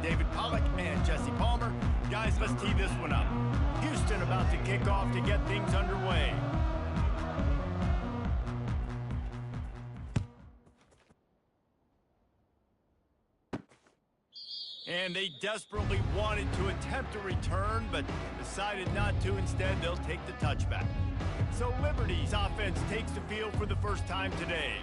David Pollack and Jesse Palmer. Guys, let's tee this one up. Houston about to kick off to get things underway. And they desperately wanted to attempt a return, but decided not to. Instead, they'll take the touchback. So Liberty's offense takes the field for the first time today.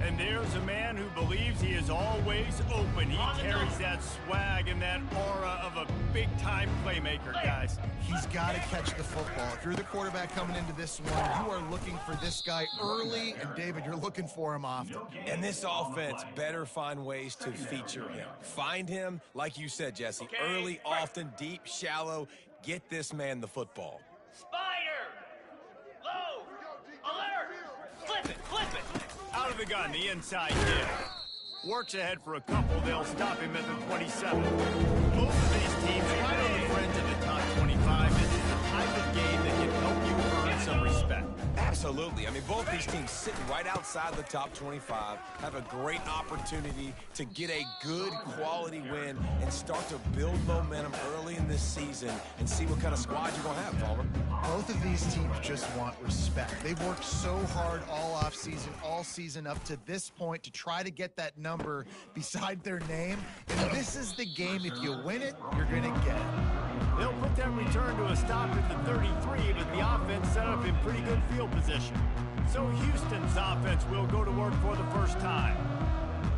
And there's a man who believes he is always open. He carries that swag and that aura of a big-time playmaker, guys. He's got to catch the football. If you're the quarterback coming into this one, you are looking for this guy early, and David, you're looking for him often. And this offense better find ways to feature him. Find him, like you said, Jesse, early, often, deep, shallow. Get this man the football. Spider! Low! Alert! Flip it! Flip it! Out of the gun, the inside kid. Works ahead for a couple. They'll stop him at the 27. Both of these teams right on the fringe of the top 25. This is the type of game that can help you earn some respect. Absolutely. I mean, both these teams sitting right outside the top 25 have a great opportunity to get a good quality win and start to build momentum early in this season and see what kind of squad you're going to have, Palmer. Both of these teams just want respect. They've worked so hard all offseason, all season up to this point to try to get that number beside their name. And this is the game. If you win it, you're going to get it. They'll put that return to a stop at the 33, but the offense set up in pretty good field position. So Houston's offense will go to work for the first time.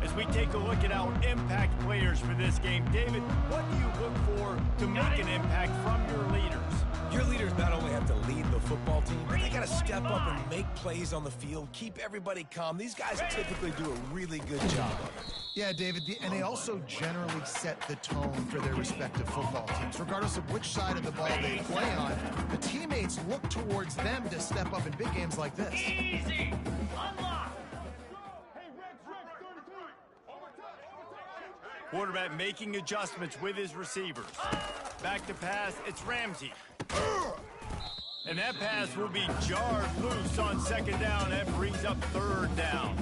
As we take a look at our impact players for this game, David, what do you look for to make an impact from your leaders? Your leaders not only have to lead the football team, but they got to step up and make plays on the field, keep everybody calm. These guys typically do a really good job of it. Yeah, David, and they also generally set the tone for their respective football teams. Regardless of which side of the ball they play on, the teammates look towards them to step up in big games like this. Easy! Unlock! Quarterback making adjustments with his receivers. Back to pass, it's Ramsey. And that pass will be jarred loose on second down. That brings up third down.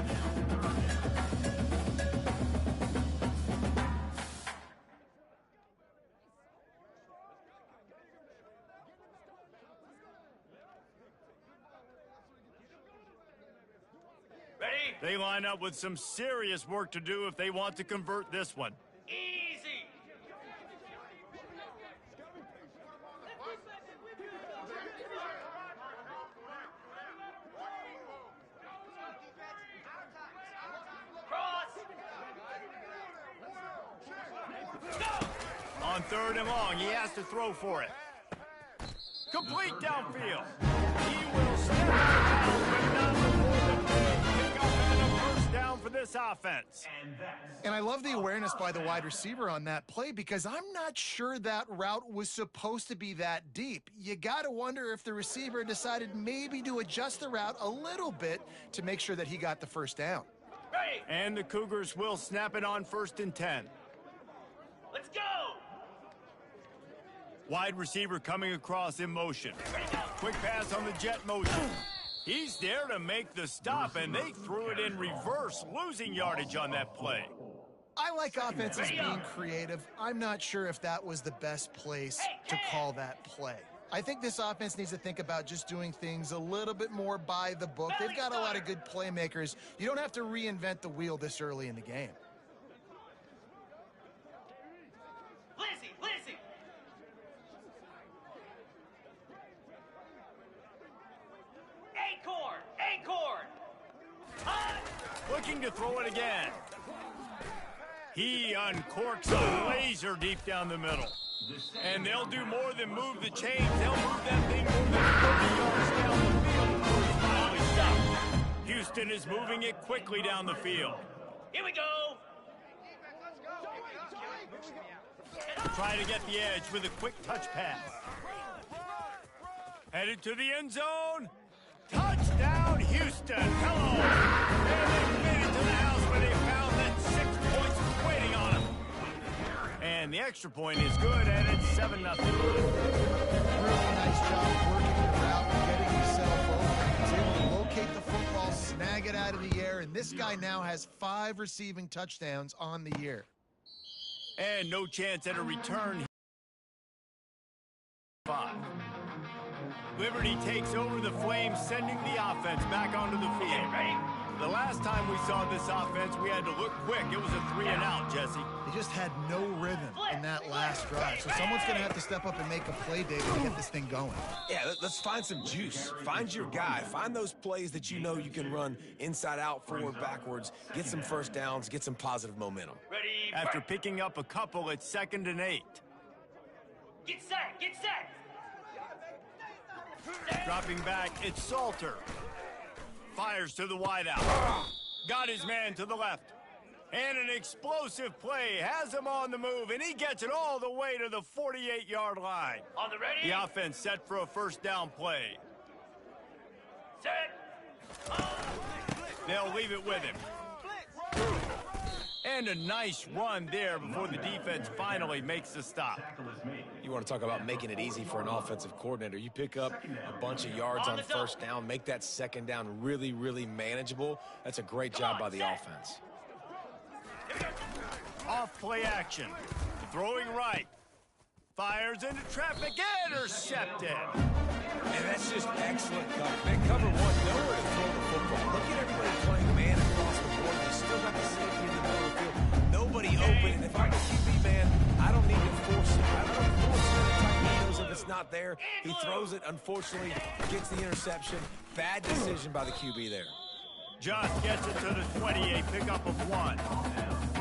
Ready? They line up with some serious work to do if they want to convert this one. Easy! Cross! Go! On third and long, he has to throw for it. Complete downfield. He will step out, but not before the big pick up and a first down for this offense. And I love the awareness by the wide receiver on that play because I'm not sure that route was supposed to be that deep. You got to wonder if the receiver decided maybe to adjust the route a little bit to make sure that he got the first down. Ready! And the Cougars will snap it on 1st and 10. Let's go! Wide receiver coming across in motion. Quick pass on the jet motion. He's there to make the stop, and they threw it in reverse, losing yardage on that play. I like offenses being creative. I'm not sure if that was the best place to call that play. I think this offense needs to think about just doing things a little bit more by the book. They've got a lot of good playmakers. You don't have to reinvent the wheel this early in the game. Lizzie! Lizzie! Acorn! Acorn! Hut! Looking to throw it again. He uncorks a laser deep down the middle. And they'll do more than move the chains. They'll move that thing more than 30 yards down the field before it's finally stopped. Houston is moving it quickly down the field. Here we go! Try to get the edge with a quick touch pass. Headed to the end zone. Touchdown, Houston. Hello. And they made it to the house where they found that 6 points was waiting on them. And the extra point is good, and it's 7-0. Really nice job working the route and getting yourself open. He's able to locate the football, snag it out of the air, and this guy now has 5 receiving touchdowns on the year. And no chance at a return. 5. Liberty takes over the Flames, sending the offense back onto the field. Ready? The last time we saw this offense, we had to look quick. It was a 3-and-out, Jesse. They just had no rhythm in that last drive. So someone's going to have to step up and make a play, David, to get this thing going. Yeah, let's find some juice. Find your guy. Find those plays that you know you can run inside out, forward, backwards. Get some first downs. Get some positive momentum. Ready? After picking up a couple, it's 2nd and 8. Get set! Get set! Dropping back, it's Salter. Fires to the wideout. Got his man to the left. And an explosive play. Has him on the move, and he gets it all the way to the 48-yard line. On the ready? The offense set for a first down play. Set! They'll leave it with him. And a nice run there before the defense finally makes the stop. You want to talk about making it easy for an offensive coordinator. You pick up a bunch of yards on first down, make that second down really, really manageable. That's a great job by the offense. Off play action. Throwing right. Fires into traffic. Intercepted. And that's just excellent cover. Man, cover one, nowhere to throw the football. Look at everybody playing man across the board. They still got the safety in the middle of the field. Nobody open. And if I'm a QB man, I don't need to force it. I don't force it every time he knows if it's not there. He throws it, unfortunately, gets the interception. Bad decision by the QB there. Josh gets it to the 28, pickup of 1.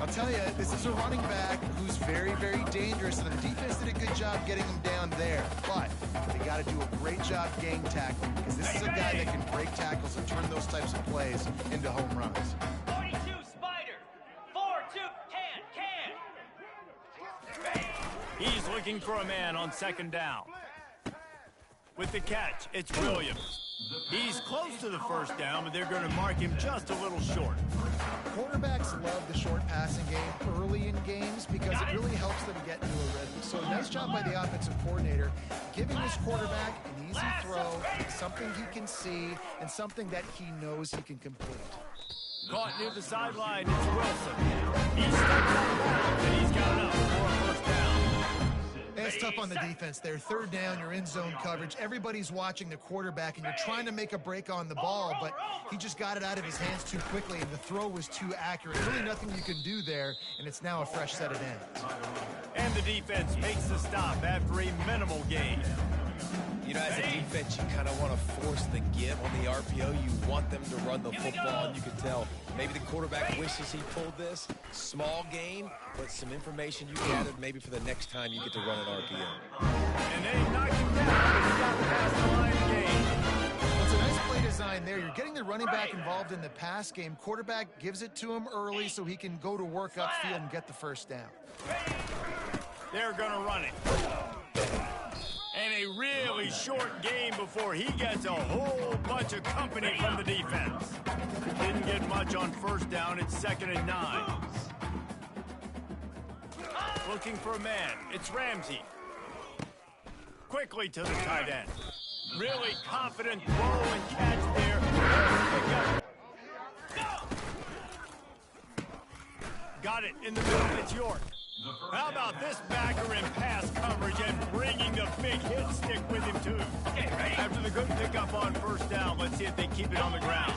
I'll tell you, this is a running back who's very, very dangerous, and the defense did a good job getting him down there. But they got to do a great job gang tackling, because this is a guy that can break tackles and turn those types of plays into home runs. 42 Spider! 4-2 can! He's looking for a man on 2nd down. With the catch, it's Williams. He's close to the first down, but they're going to mark him just a little short. Quarterbacks love the short passing game early in games because it really helps them get into a rhythm. So nice job by the offensive coordinator, giving his quarterback an easy throw, something he can see, and something that he knows he can complete. Caught near the sideline, it's Wilson. He's stepped out of bounds, and he's got enough for a first down. It's tough on the defense there. 3rd down, you're in zone coverage. Everybody's watching the quarterback, and you're trying to make a break on the ball, but he just got it out of his hands too quickly, and the throw was too accurate. Really nothing you can do there, and it's now a fresh set of ends. And the defense makes the stop after a minimal gain. You know, as a defense, you kind of want to force the give on the RPO. You want them to run the football, and you can tell maybe the quarterback wishes he pulled this. Small gain, but some information you gathered maybe for the next time you get to run an RPO. And they knocked him down, but he got past the line of gain. It's a nice play design there. You're getting the running back involved in the pass game. Quarterback gives it to him early so he can go to work upfield and get the first down. They're going to run it. And a really short game before he gets a whole bunch of company from the defense. Didn't get much on first down. It's 2nd and 9. Looking for a man. It's Ramsey. Quickly to the tight end. Really confident throw and catch there. Got it in the middle. It's York. How about this backer in pass coverage and bringing the big hit stick with him, too? Okay, ready? After the good pickup on first down, let's see if they keep it on the ground.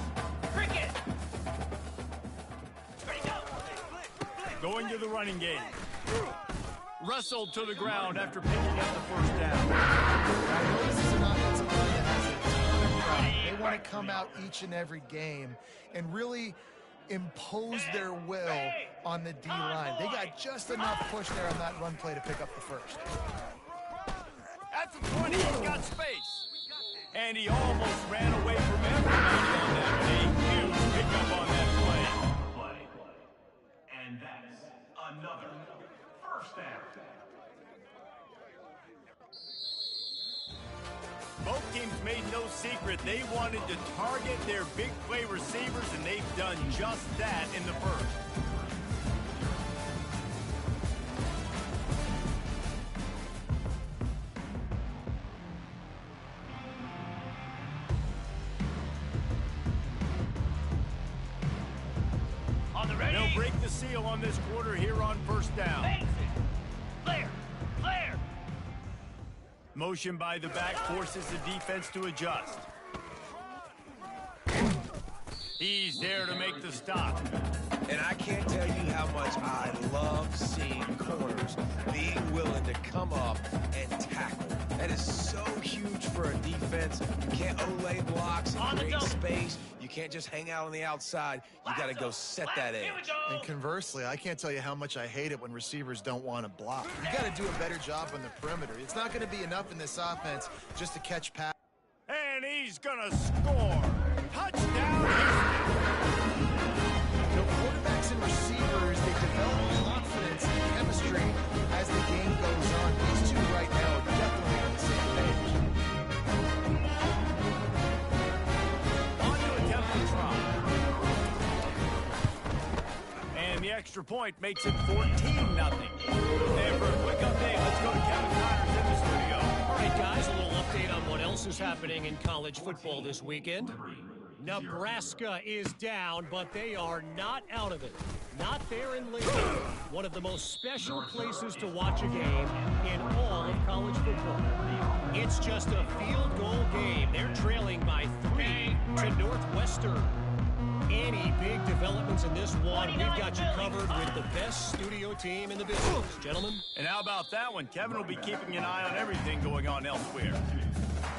Cricket! Ready, go! Going to the running game. Wrestled to the ground after picking up the first down. I know this is an offensive line that has a ton of pride. They want to come out each and every game and really impose their will on the D-line. They got just enough push there on that run play to pick up the first. At the 20, he's got space. And he almost ran away from everybody on that. A huge pickup on that play. And that's another first down. Both teams made no secret they wanted to target their big play receivers, and they've done just that in the first. On the ready? They'll break the seal on this quarter here on first down. Makes it. Motion by the back forces the defense to adjust. He's there to make the stop. And I can't tell you how much I love seeing corners being willing to come up and tackle. That is so huge for a defense. You can't Olay blocks and create space. You can't just hang out on the outside. You got to go set that edge. And conversely, I can't tell you how much I hate it when receivers don't want to block. You got to do a better job on the perimeter. It's not going to be enough in this offense just to catch pass. And he's going to score. Touchdown. Quarterbacks and receivers, they develop confidence and chemistry as the game goes on. These two right now are definitely on the same page. On to a Temple try. And the extra point makes it 14-0. And for a quick update, let's go to Kevin Connors in the studio. All right, guys, a little update on what else is happening in college football this weekend. Nebraska is down, but they are not out of it. Not there in Lincoln, one of the most special places to watch a game in all of college football. It's just a field goal game. They're trailing by 3 to Northwestern. Any big developments in this one, we've got you covered with the best studio team in the business. Gentlemen? And how about that one? Kevin will be keeping an eye on everything going on elsewhere.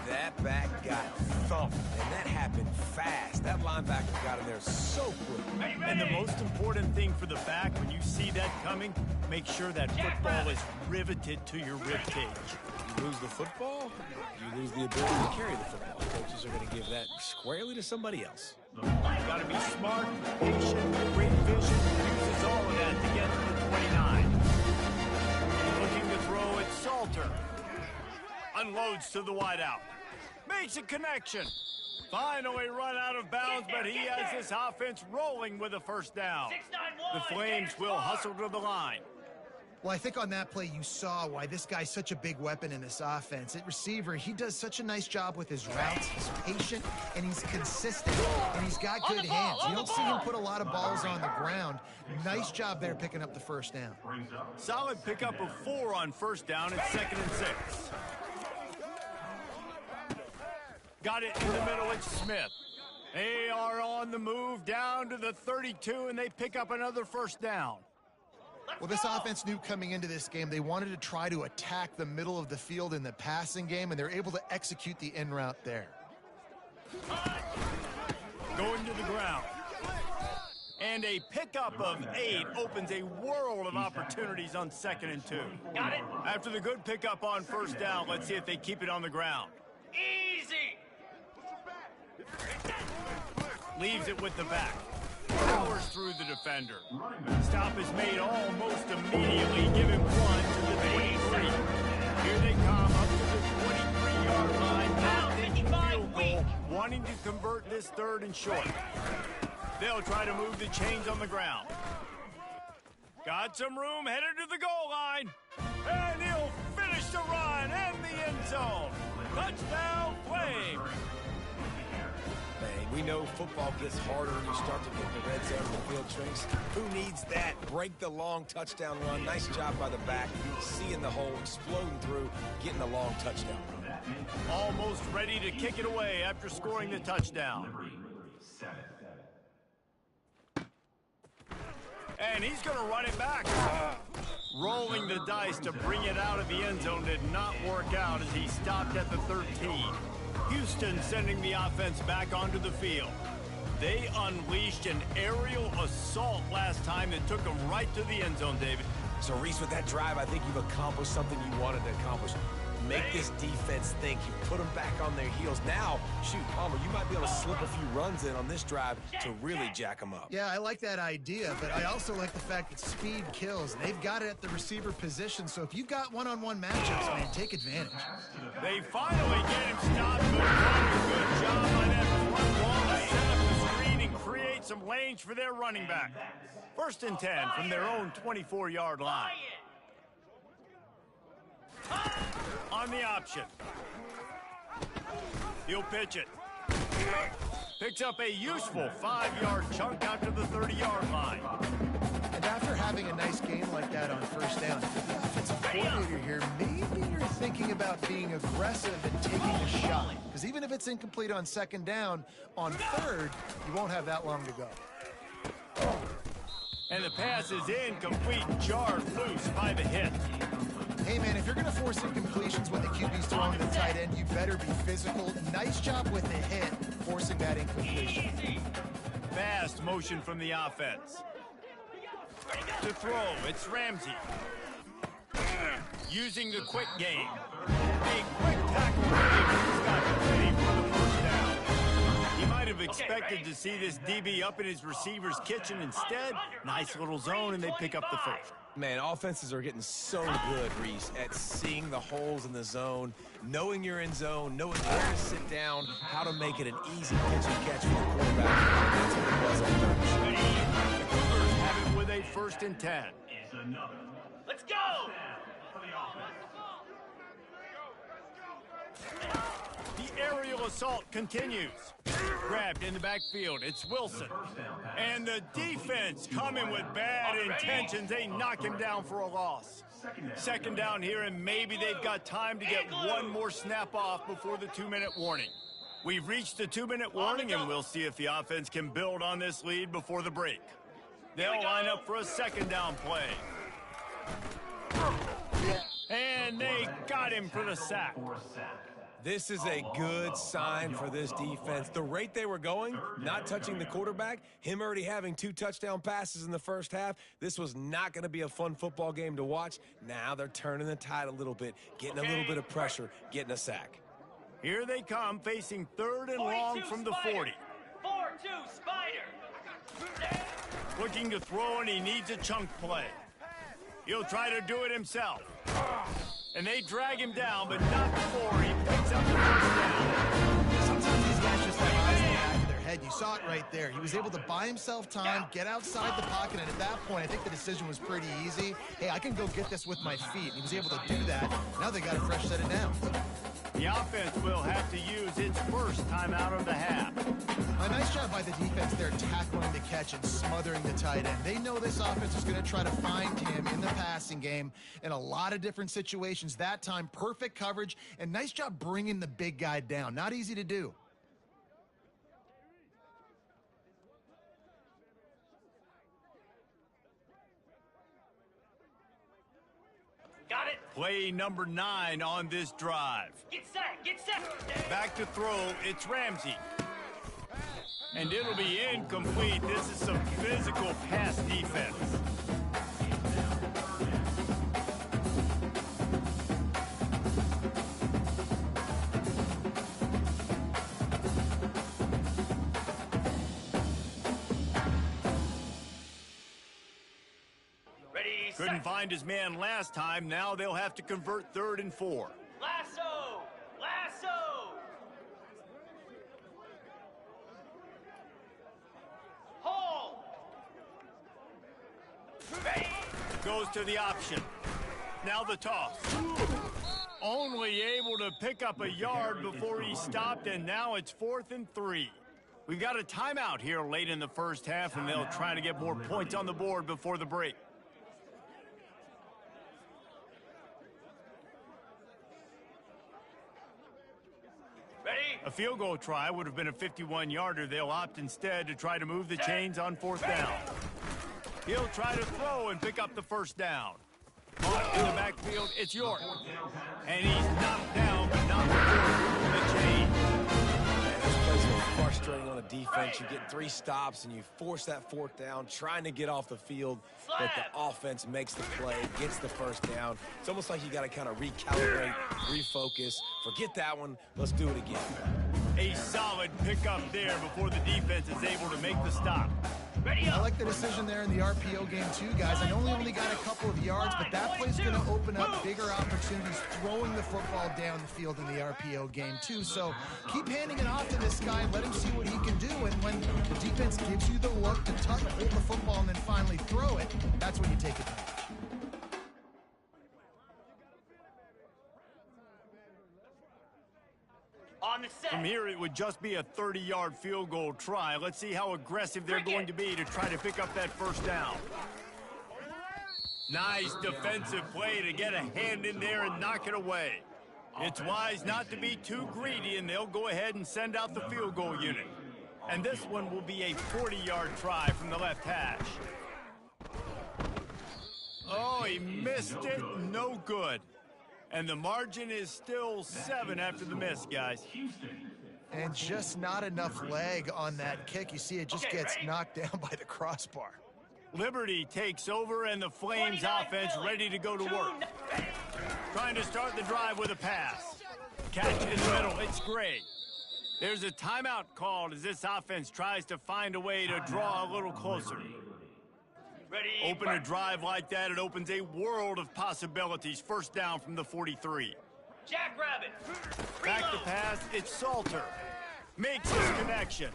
That back got thumped, and that happened fast. That linebacker got in there so quick. And the most important thing for the back, when you see that coming, make sure that football is riveted to your ribcage. You lose the football, you lose the ability to carry the football. Coaches are going to give that squarely to somebody else. Got to be smart, patient, great vision, uses all of that to get to the 29. Looking to throw it, Salter. Unloads to the wideout. Makes a connection. Finally run out of bounds, but he has this offense rolling with a first down. The Flames will hustle to the line. Well, I think on that play you saw why this guy's such a big weapon in this offense. At receiver, he does such a nice job with his routes. He's patient, and he's consistent, and he's got good hands. You don't see him put a lot of balls on the ground. Nice job there picking up the first down. Solid pickup of 4 on first down at 2nd and 6. Got it in the middle, it's Smith. They are on the move down to the 32, and they pick up another first down. Well, this offense knew coming into this game they wanted to try to attack the middle of the field in the passing game, and they're able to execute the in route there. Going to the ground. And a pickup of 8 opens a world of opportunities on 2nd and 2. Got it. After the good pickup on first down, let's see if they keep it on the ground. Easy. Leaves it with the back. Powers through the defender. Stop is made almost immediately. Give him 1 to the 23. Here they come up to the 23-yard line. Now taking field goal, wanting to convert this 3rd and short. They'll try to move the chains on the ground. Got some room, headed to the goal line. And he'll finish the run and the end zone. Touchdown, Flames. We know football gets harder when you start to get in the red zone and the field shrinks. Who needs that? Break the long touchdown run. Nice job by the back. Seeing the hole, exploding through, getting a long touchdown run. Almost ready to kick it away after scoring the touchdown. And he's going to run it back. Rolling the dice to bring it out of the end zone did not work out as he stopped at the 13. Houston sending the offense back onto the field. They unleashed an aerial assault last time that took them right to the end zone, David. So, Reese, with that drive, I think you've accomplished something you wanted to accomplish. Make this defense think. You put them back on their heels. Now, shoot, Palmer, you might be able to slip a few runs in on this drive to really jack them up. Yeah, I like that idea, but I also like the fact that speed kills. They've got it at the receiver position, so if you've got one-on-one matchups, man, take advantage. They finally get him stopped. Good job on that run ball to set up the screen and create some lanes for their running back. 1st and 10 from their own 24-yard line. On the option. He'll pitch it. Picks up a useful 5-yard chunk out to the 30-yard line. And after having a nice game like that on first down, the offensive coordinator here, maybe you're thinking about being aggressive and taking a shot. Because even if it's incomplete on second down, on third, you won't have that long to go. And the pass is incomplete, jarred loose by the hit. Hey, man, if you're going to force incompletions when the QB's throwing the tight end, you better be physical. Nice job with the hit, forcing that incompletion. Fast motion from the offense. To throw, it's Ramsey. Using the quick game. A quick tackle he's got ready for the first down. He might have expected to see this DB up in his receiver's kitchen. Instead, nice little zone, and they pick up the first. Man, offenses are getting so good, Reese, at seeing the holes in the zone, knowing you're in zone, knowing where to sit down, how to make it an easy pitch and catch for the quarterback. That's what it was on third and short. The Cougars have it with a 1st and 10. Is another Let's go! for the offense. The aerial assault continues. Grabbed in the backfield, it's Wilson. And the defense coming with bad intentions. They knock him down for a loss. Second down here, and maybe they've got time to get one more snap off before the 2-minute warning. We've reached the 2-minute warning, and we'll see if the offense can build on this lead before the break. They'll line up for a second down play. And they got him for the sack. This is a good sign for this defense. The rate they were going, not touching the quarterback, him already having 2 touchdown passes in the first half, this was not going to be a fun football game to watch. Now they're turning the tide a little bit, getting a little bit of pressure, getting a sack. Here they come, facing 3rd and long from the 40. 4-2 Spider. Looking to throw, and he needs a chunk play. He'll try to do it himself. And they drag him down, but not before he picks up the first down. Sometimes these guys just have eyes in the back of their head. You saw it right there. He was able to buy himself time, get outside the pocket, and at that point, I think the decision was pretty easy. Hey, I can go get this with my feet. And he was able to do that. Now they got a fresh set of downs. The offense will have to use its first timeout of the half. A nice job by the defense there, tackling the catch and smothering the tight end. They know this offense is going to try to find him in the passing game in a lot of different situations. That time, perfect coverage, and nice job bringing the big guy down. Not easy to do. Got it. Play number 9 on this drive. Get set. Get set. Back to throw, it's Ramsey. And it'll be incomplete. This is some physical pass defense. Ready, Couldn't set. find his man last time. Now they'll have to convert 3rd and 4. Lasso. Lasso. Hold. Ready. Goes to the option. Now the toss. Only able to pick up a yard before he stopped, and now it's 4th and 3. We've got a timeout here late in the first half, and they'll try to get more points on the board before the break. Ready. A field goal try would have been a 51-yarder. They'll opt instead to try to move the chains on 4th down. He'll try to throw and pick up the first down. Off in the backfield, it's York. And he's knocked down, but not before moving the chain. Man, this play's so frustrating on a defense. You get 3 stops, and you force that 4th down, trying to get off the field, but the offense makes the play, gets the first down. It's almost like you got to kind of recalibrate, refocus. Forget that one. Let's do it again. A solid pickup there before the defense is able to make the stop. Ready I up. like the decision there in the RPO game too, guys. I know we only got a couple of yards, but that play's going to open up bigger opportunities throwing the football down the field in the RPO game too. So keep handing it off to this guy, let him see what he can do, and when the defense gives you the look to tuck, hold the football, and then finally throw it, that's when you take it. On the set. From here, it would just be a 30-yard field goal try. Let's see how aggressive they're going to be to try to pick up that first down. Nice defensive play to get a hand in there and knock it away. It's wise not to be too greedy, and they'll go ahead and send out the field goal unit. And this one will be a 40-yard try from the left hash. Oh, he missed it. No good. And the margin is still 7 after the miss, guys. And just not enough leg on that kick. You see it just gets knocked down by the crossbar. Liberty takes over, and the Flames offense ready to go to work. Trying to start the drive with a pass. Catch in the middle. It's great. There's a timeout called as this offense tries to find a way to draw a little closer. Ready. Open a drive like that, it opens a world of possibilities. First down from the 43. Jackrabbit. Back to pass, it's Salter. Makes his connection.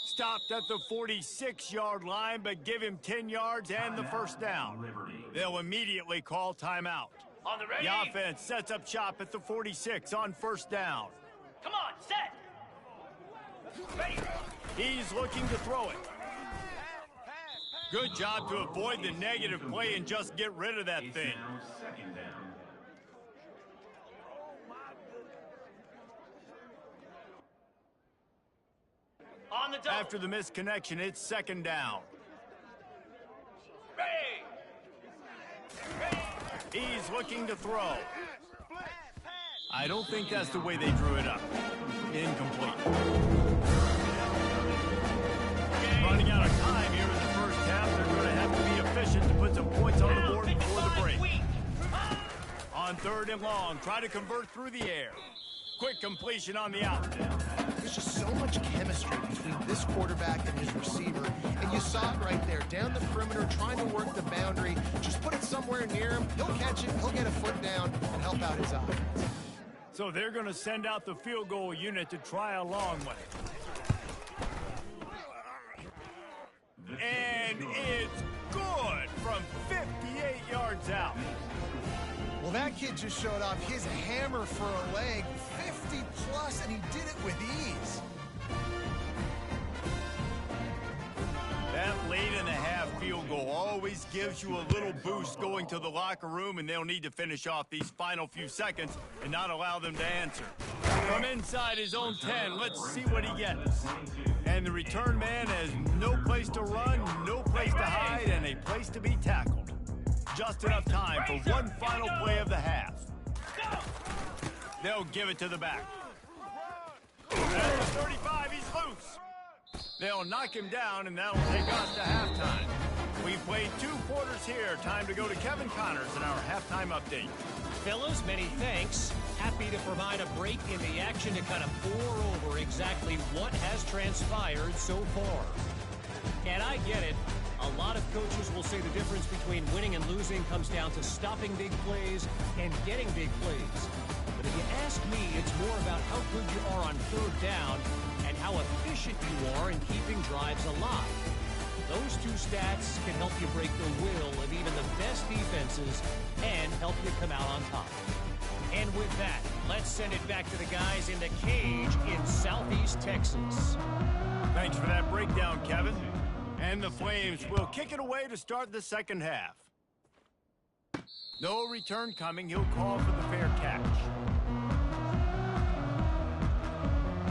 Stopped at the 46-yard line, but give him 10 yards and the first down. They'll immediately call timeout. On the ready. The offense sets up shop at the 46 on first down. Come on, set. Ready. He's looking to throw it. Good job to avoid the negative play and just get rid of that thing. Second down. On the double. After the misconnection, it's second down. Ready. Ready. He's looking to throw. I don't think that's the way they drew it up. Incomplete. Running out of time here in the first half. They're going to have to be efficient to put some points on the board before the break. On third and long, try to convert through the air. Quick completion on the out. There's just so much chemistry between this quarterback and his receiver. And you saw it right there, down the perimeter, trying to work the boundary. Just put it somewhere near him. He'll catch it. He'll get a foot down and help out his offense. So they're going to send out the field goal unit to try a long one. And it's good from 58 yards out. Well, that kid just showed off his hammer for a leg, 50 plus, and he did it with ease. That late in the half field goal always gives you a little boost going to the locker room, and they'll need to finish off these final few seconds and not allow them to answer. From inside his own 10, let's see what he gets. And the return man has no place to run, no place to hide, and a place to be tackled. Just enough time for one final play of the half. They'll give it to the back. At the 35, he's loose. They'll knock him down, and that'll take us to halftime. We've played 2 quarters here. Time to go to Kevin Connors in our halftime update. Fellas, many thanks. Happy to provide a break in the action to kind of pour over exactly what has transpired so far. And I get it. A lot of coaches will say the difference between winning and losing comes down to stopping big plays and getting big plays. But if you ask me, it's more about how good you are on third down and how efficient you are in keeping drives alive. Those 2 stats can help you break the will of even the best defenses and help you come out on top. And with that, let's send it back to the guys in the cage in Southeast Texas. Thanks for that breakdown, Kevin. And the Flames will kick it away to start the second half. No return coming. He'll call for the fair catch.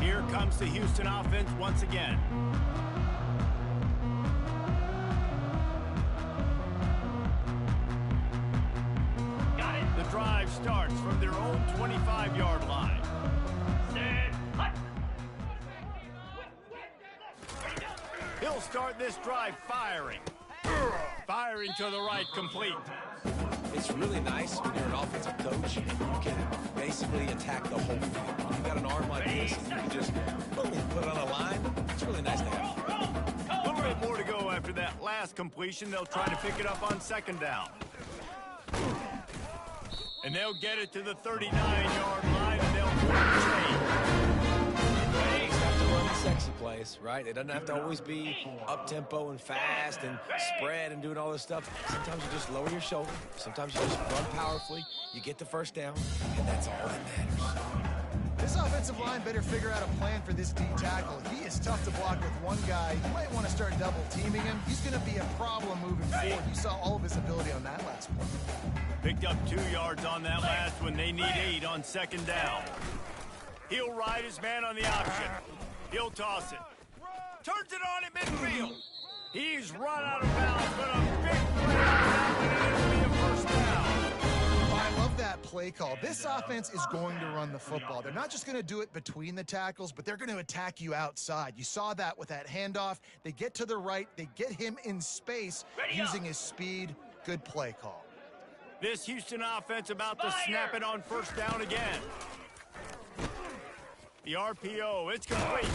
Here comes the Houston offense once again. Got it. The drive starts from their own 25-yard line. Set. Hut. He'll start this drive firing. Firing to the right, complete. It's really nice when you're an offensive coach and you can basically attack the whole field. You've got an arm like this and you can just boom, put it on a line. It's really nice to have. A little bit more to go after that last completion. They'll try to pick it up on second down. And they'll get it to the 39-yard line, and they'll change. They just have to run the sexy plays, right? It doesn't have to always be up-tempo and fast and spread and doing all this stuff. Sometimes you just lower your shoulder. Sometimes you just run powerfully. You get the first down, and that's all that matters. This offensive offensive line better figure out a plan for this D tackle. He is tough to block with one guy. You might want to start double teaming him. He's going to be a problem moving forward. You saw all of his ability on that last play. Picked up 2 yards on that last one. They need 8 on second down. He'll ride his man on the option. He'll toss it. Turns it on at midfield. He's run out of bounds, but a big play on that one, and it'll be a first down. I love that play call. This offense is going to run the football. They're not just going to do it between the tackles, but they're going to attack you outside. You saw that with that handoff. They get to the right. They get him in space using his speed. Good play call. This Houston offense about to snap it on first down again. The RPO, it's complete.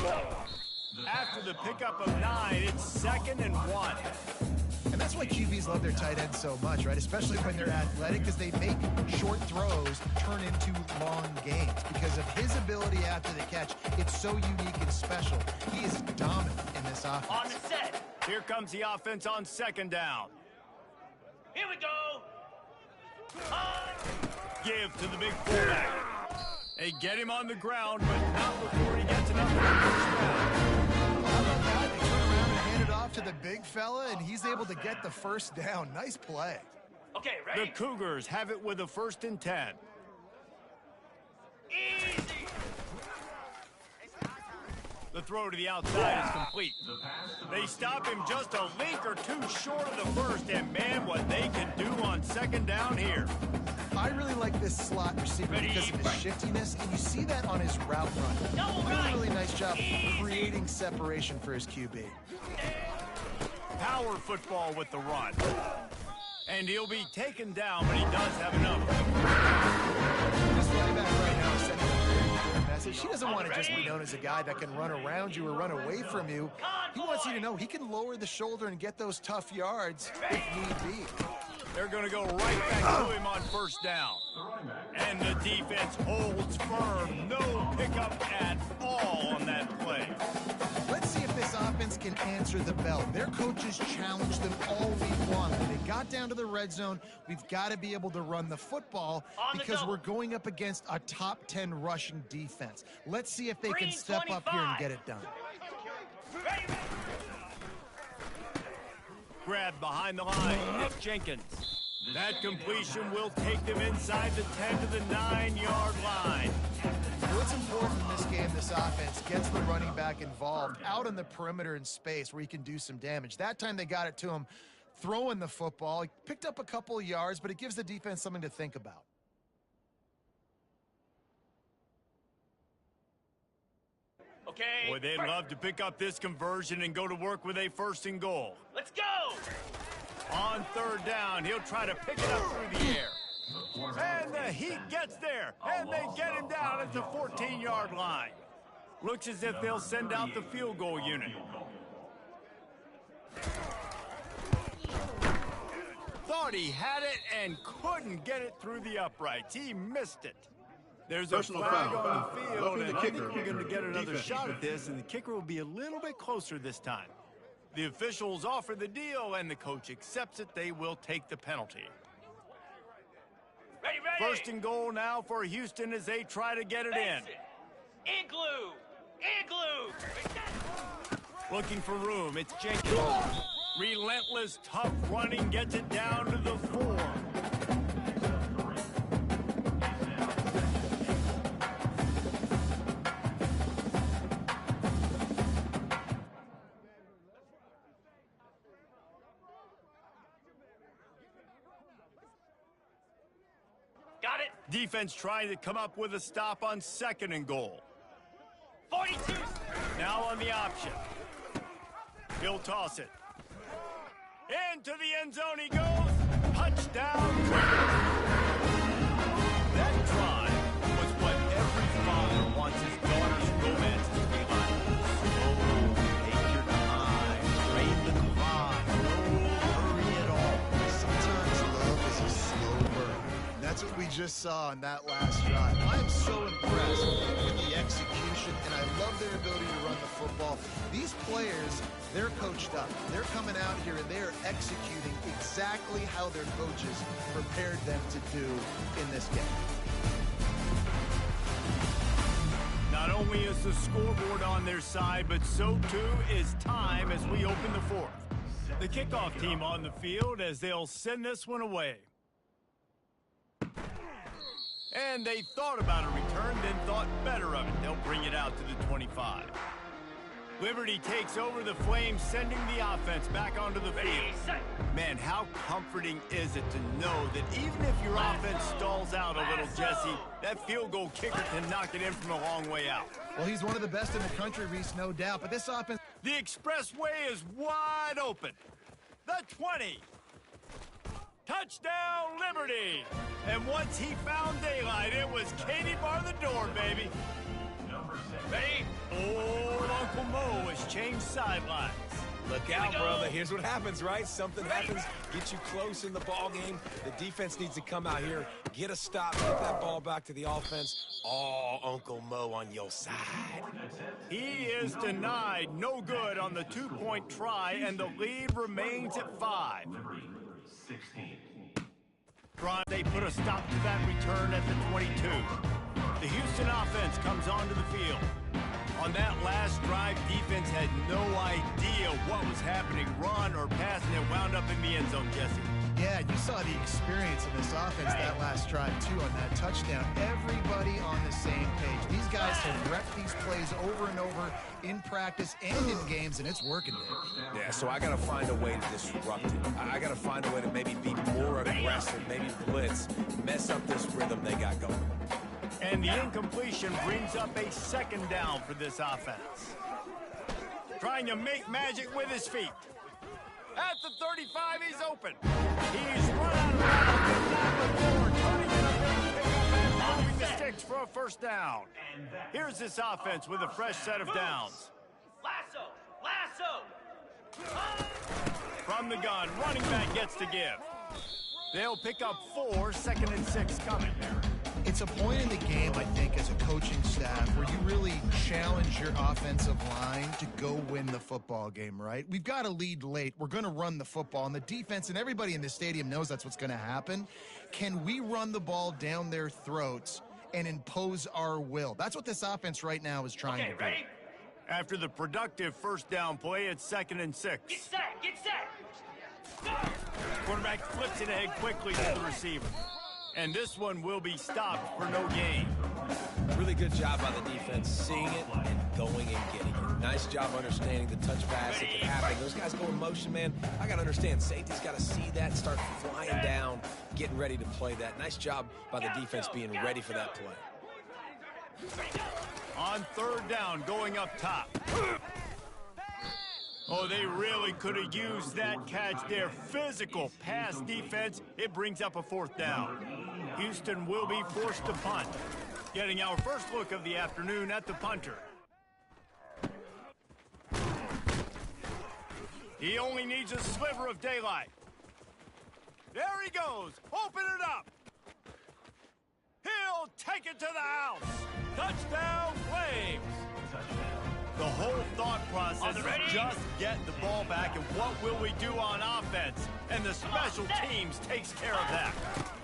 After the pickup of 9, it's 2nd and 1. And that's why QBs love their tight ends so much, right? Especially when they're athletic, because they make short throws turn into long gains. Because of his ability after the catch, it's so unique and special. He is dominant in this offense. On the set. Here comes the offense on second down. Here we go. Give to the big fullback. They get him on the ground, but not before he gets enough for the first down. How about that? They turn around and hand it off to the big fella, and he's able to get the first down. Nice play. Okay, The ready? Cougars have it with a 1st and 10. Easy. The throw to the outside is complete. They stop him just a link or 2 short of the first, and man, what they can do on second down here. I really like this slot receiver because of his shiftiness, and you see that on his route run. Really nice job creating separation for his QB. Power football with the run. And he'll be taken down, but he does have enough. This running back right now is sending a very clear message. He doesn't want to just be known as a guy that can run around you or run away from you. He wants you to know he can lower the shoulder and get those tough yards if need be. They're going to go right back to him on first down. And the defense holds firm. No pickup at all on that play. Let's see if this offense can answer the bell. Their coaches challenged them all week long. When they got down to the red zone, we've got to be able to run the football because we're going up against a top 10 rushing defense. Let's see if they can step up here and get it done. Grabbed behind the line. It's Jenkins. That completion will take them inside the 10 to the 9-yard line. What's important in this game, this offense gets the running back involved out on the perimeter in space where he can do some damage. That time they got it to him throwing the football. He picked up a couple of yards, but it gives the defense something to think about. Okay. Boy, they'd love to pick up this conversion and go to work with a 1st and goal. Let's go. On third down, he'll try to pick it up through the air. And the Heat gets there, and they get him down at the 14-yard line. Looks as if they'll send out the field goal unit. Thought he had it and couldn't get it through the uprights. He missed it. There's a flag on the field, and I think we're going to get another shot at this, and the kicker will be a little bit closer this time. The officials offer the deal, and the coach accepts it. They will take the penalty. Ready, ready. 1st and goal now for Houston as they try to get it in. Igloo. Igloo. Looking for room. It's Jenkins. Relentless, tough running gets it down to the 4. Got it. Defense trying to come up with a stop on 2nd and goal. 42. Now on the option. He'll toss it. Into the end zone he goes. Touchdown. That drive was what every father wants his daughter's romance to be like. Slow, take your time, train the clock, no hurry at all. Sometimes love is a slow burn. That's what we just saw on that last drive. I am so impressed with the execution, and I love their ability to run the football. These players, they're coached up. They're coming out here, and they're executing exactly how their coaches prepared them to do in this game. Not only is the scoreboard on their side, but so too is time as we open the fourth. The kickoff team on the field as they'll send this one away. And they thought about a return, then thought better of it. They'll bring it out to the 25. Liberty takes over the Flames, sending the offense back onto the field. Man, how comforting is it to know that even if your offense stalls out a little, Jesse, that field goal kicker can knock it in from a long way out. Well, he's one of the best in the country, Reese, no doubt. But this offense... The expressway is wide open. The 20. Touchdown, Liberty! And once he found daylight, it was Katie bar the door, baby. Ready? Old Uncle Mo has changed sidelines. Look out, brother. Here's what happens, right? Something happens, get you close in the ball game. The defense needs to come out here, get a stop, get that ball back to the offense. Oh, Uncle Mo on your side. He is denied. No good on the two-point try, and the lead remains at 5. 16. They put a stop to that return at the 22. The Houston offense comes onto the field. On that last drive, defense had no idea what was happening, run or pass, and it wound up in the end zone, Jesse. Yeah, you saw the experience of this offense that last drive, too, on that touchdown. Everybody on the same page. These guys have wrecked these plays over and over in practice and in games, and it's working. Yeah, so I got to find a way to disrupt it. I got to find a way to maybe be more aggressive, maybe blitz, mess up this rhythm they got going. And the incompletion brings up a second down for this offense. Trying to make magic with his feet. At the 35, he's open. He's run out of bounds, turning in a big pickup and moving the sticks for a first down. Here's this offense with a fresh set of downs. Lasso! From the gun, running back gets to give. They'll pick up 4, 2nd and 6 coming. It's a point in the game, I think, as a coaching staff where you really challenge your offensive line to go win the football game, right? We've got to lead late. We're going to run the football, and the defense and everybody in the stadium knows that's what's going to happen. Can we run the ball down their throats and impose our will? That's what this offense right now is trying to do. Ready? After the productive first down play, it's 2nd and 6. Get set! Quarterback flips it ahead quickly to the receiver. And this one will be stopped for no gain. Really good job by the defense, seeing it and going and getting it. Nice job understanding the touch pass. It can happen. Those guys go in motion, man. I got to understand, safety's got to see that, start flying down, getting ready to play that. Nice job by the defense being ready for that play. On 3rd down, going up top. Oh, they really could have used that catch there. Physical pass defense. It brings up a 4th down. Houston will be forced to punt. Getting our first look of the afternoon at the punter. He only needs a sliver of daylight. There he goes. Open it up. He'll take it to the house. Touchdown, Flames. The whole thought process is just get the ball back, and what will we do on offense? And the special teams takes care of that.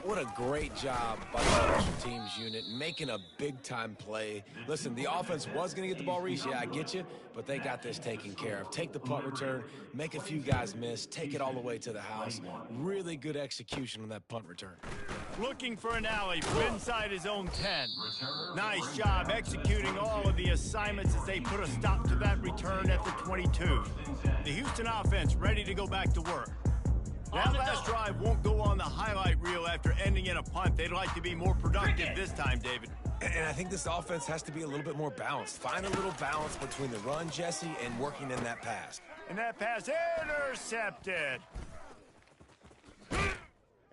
What a great job by the special teams unit, making a big-time play. Listen, the offense was going to get the ball, Reese. Yeah, I get you, but they got this taken care of. Take the punt return, make a few guys miss, take it all the way to the house. Really good execution on that punt return. Looking for an alley from inside his own 10. Nice job executing all of the assignments as they put a stop to that return at the 22. The Houston offense ready to go back to work. That last drive won't go on the highlight reel after ending in a punt. They'd like to be more productive this time, David. And I think this offense has to be a little bit more balanced. Find a little balance between the run, Jesse, and working in that pass. And that pass intercepted.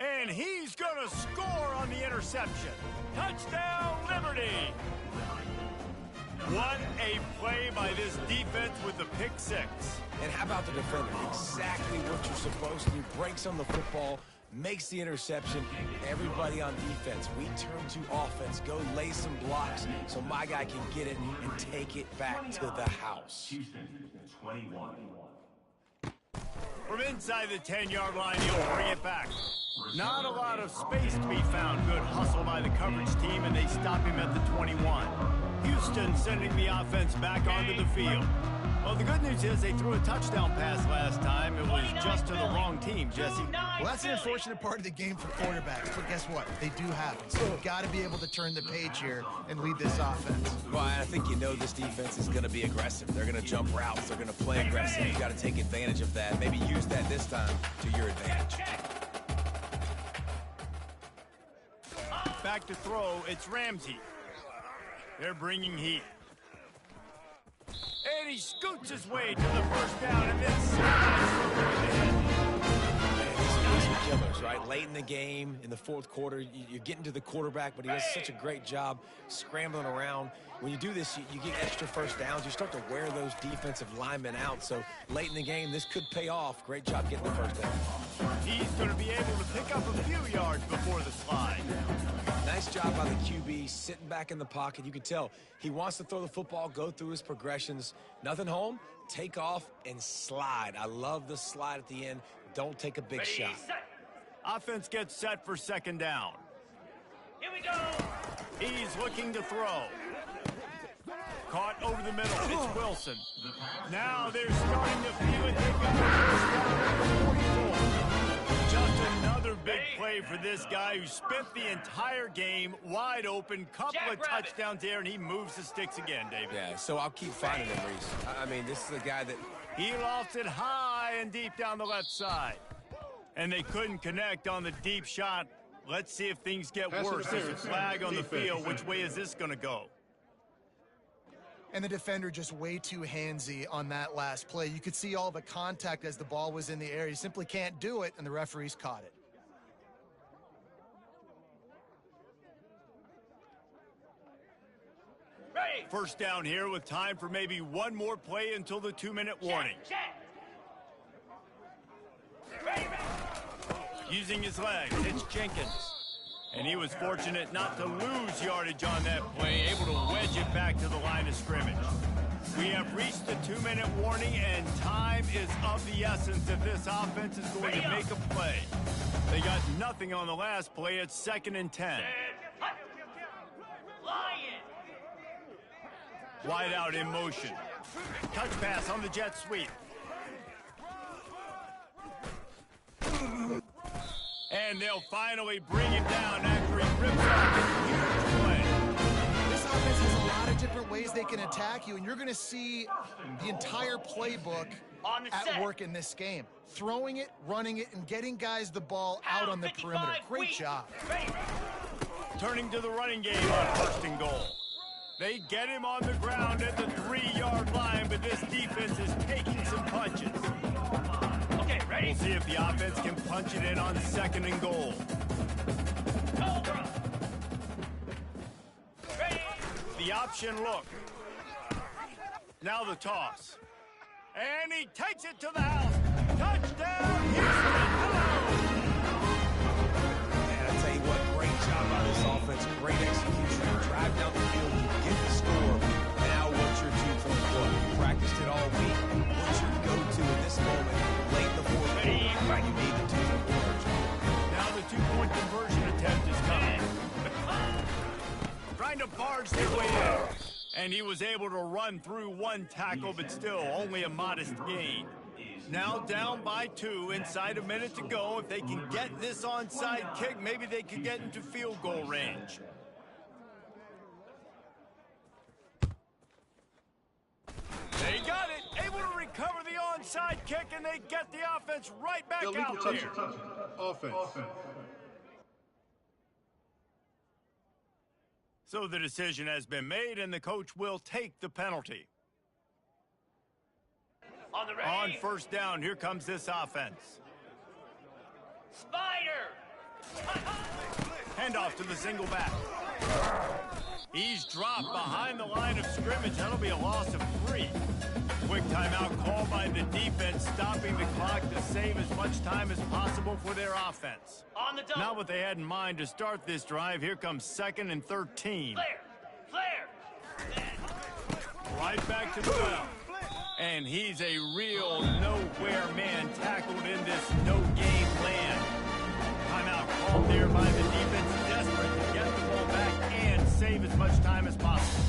And he's going to score on the interception. Touchdown, Liberty. What a play by this defense with the pick 6. And how about the defender? Exactly what you're supposed to do. Breaks on the football, makes the interception. Everybody on defense, we turn to offense. Go lay some blocks so my guy can get it and take it back to the house. Houston, 21. From inside the 10-yard line, he'll bring it back. Not a lot of space to be found. Good hustle by the coverage team, and they stop him at the 21. Houston sending the offense back onto the field. Well, the good news is they threw a touchdown pass last time. It was just to the wrong team, Jesse. Well, that's an unfortunate part of the game for quarterbacks, but guess what? They do happen. So you've got to be able to turn the page here and lead this offense. Well, I think you know this defense is going to be aggressive. They're going to jump routes. They're going to play aggressive. You've got to take advantage of that. Maybe use that this time to your advantage. Back to throw, it's Ramsey. They're bringing heat. And he scoots his way to the first down and then These are killers, right? Late in the game, in the fourth quarter, you're getting to the quarterback, but he does such a great job scrambling around. When you do this, you get extra first downs. You start to wear those defensive linemen out. So late in the game, this could pay off. Great job getting the first down. he's going to be able to pick up a few yards before the slide. Nice job by the QB, sitting back in the pocket. You can tell he wants to throw the football, go through his progressions. Nothing home, take off, and slide. I love the slide at the end. Don't take a big shot. Offense gets set for second down. Here we go. He's looking to throw. Caught over the middle. It's Wilson. Now they're starting to feel it. They've got a first down at the 44. Just another big play for this guy who spent the entire game wide open. Couple of touchdowns there, and he moves the sticks again, David. Yeah, so I'll keep finding him, Reese. I mean, this is a guy that... He lofts it high and deep down the left side. And they couldn't connect on the deep shot. Let's see if things get worse. There's a flag on the field. Which way is this going to go? And the defender just way too handsy on that last play. You could see all the contact as the ball was in the air. You simply can't do it, and the referees caught it. First down here with time for maybe one more play until the 2-minute warning. Using his legs, it's Jenkins. And he was fortunate not to lose yardage on that play, able to wedge it back to the line of scrimmage. We have reached the 2-minute warning, and time is of the essence if this offense is going to make a play. They got nothing on the last play. It's 2nd and 10. Wide out in motion. Touch pass on the jet sweep. And they'll finally bring him down after he rips off a huge play. This offense has a lot of different ways they can attack you, and you're going to see the entire playbook at work in this game. Throwing it, running it, and getting guys the ball out on the perimeter. Great job. Turning to the running game on 1st and goal. They get him on the ground at the 3-yard line, but this defense is taking some punches. Okay, ready? We'll see if the offense can punch it in on 2nd and goal. Ready? The option look. Now the toss. And he takes it to the house. Touchdown, Houston! And I tell you what, great job by this offense. Great execution. Drive down the field, get the score. Now what's your 2-point play? You practiced it all week. What's your go-to in this moment? Late in the fourth quarter, you need the 2-point conversion. Now the 2-point conversion attempt is coming. Trying to barge their way in. And he was able to run through one tackle, but still only a modest gain. Now down by 2, inside a minute to go. If they can get this onside kick, maybe they could get into field goal range. They got it, able to recover the onside kick, and they get the offense right back out there. Offense. So the decision has been made, and the coach will take the penalty. On the ready. On 1st down, here comes this offense. Spider. Handoff to the single back. He's dropped behind the line of scrimmage. That'll be a loss of 3. Quick timeout called by the defense, stopping the clock to save as much time as possible for their offense. On the double. Not what they had in mind to start this drive. Here comes 2nd and 13. Flare. Right back to the well. And he's a real nowhere man tackled in this no-game land. Timeout called there by the defense, desperate to get the ball back and save as much time as possible.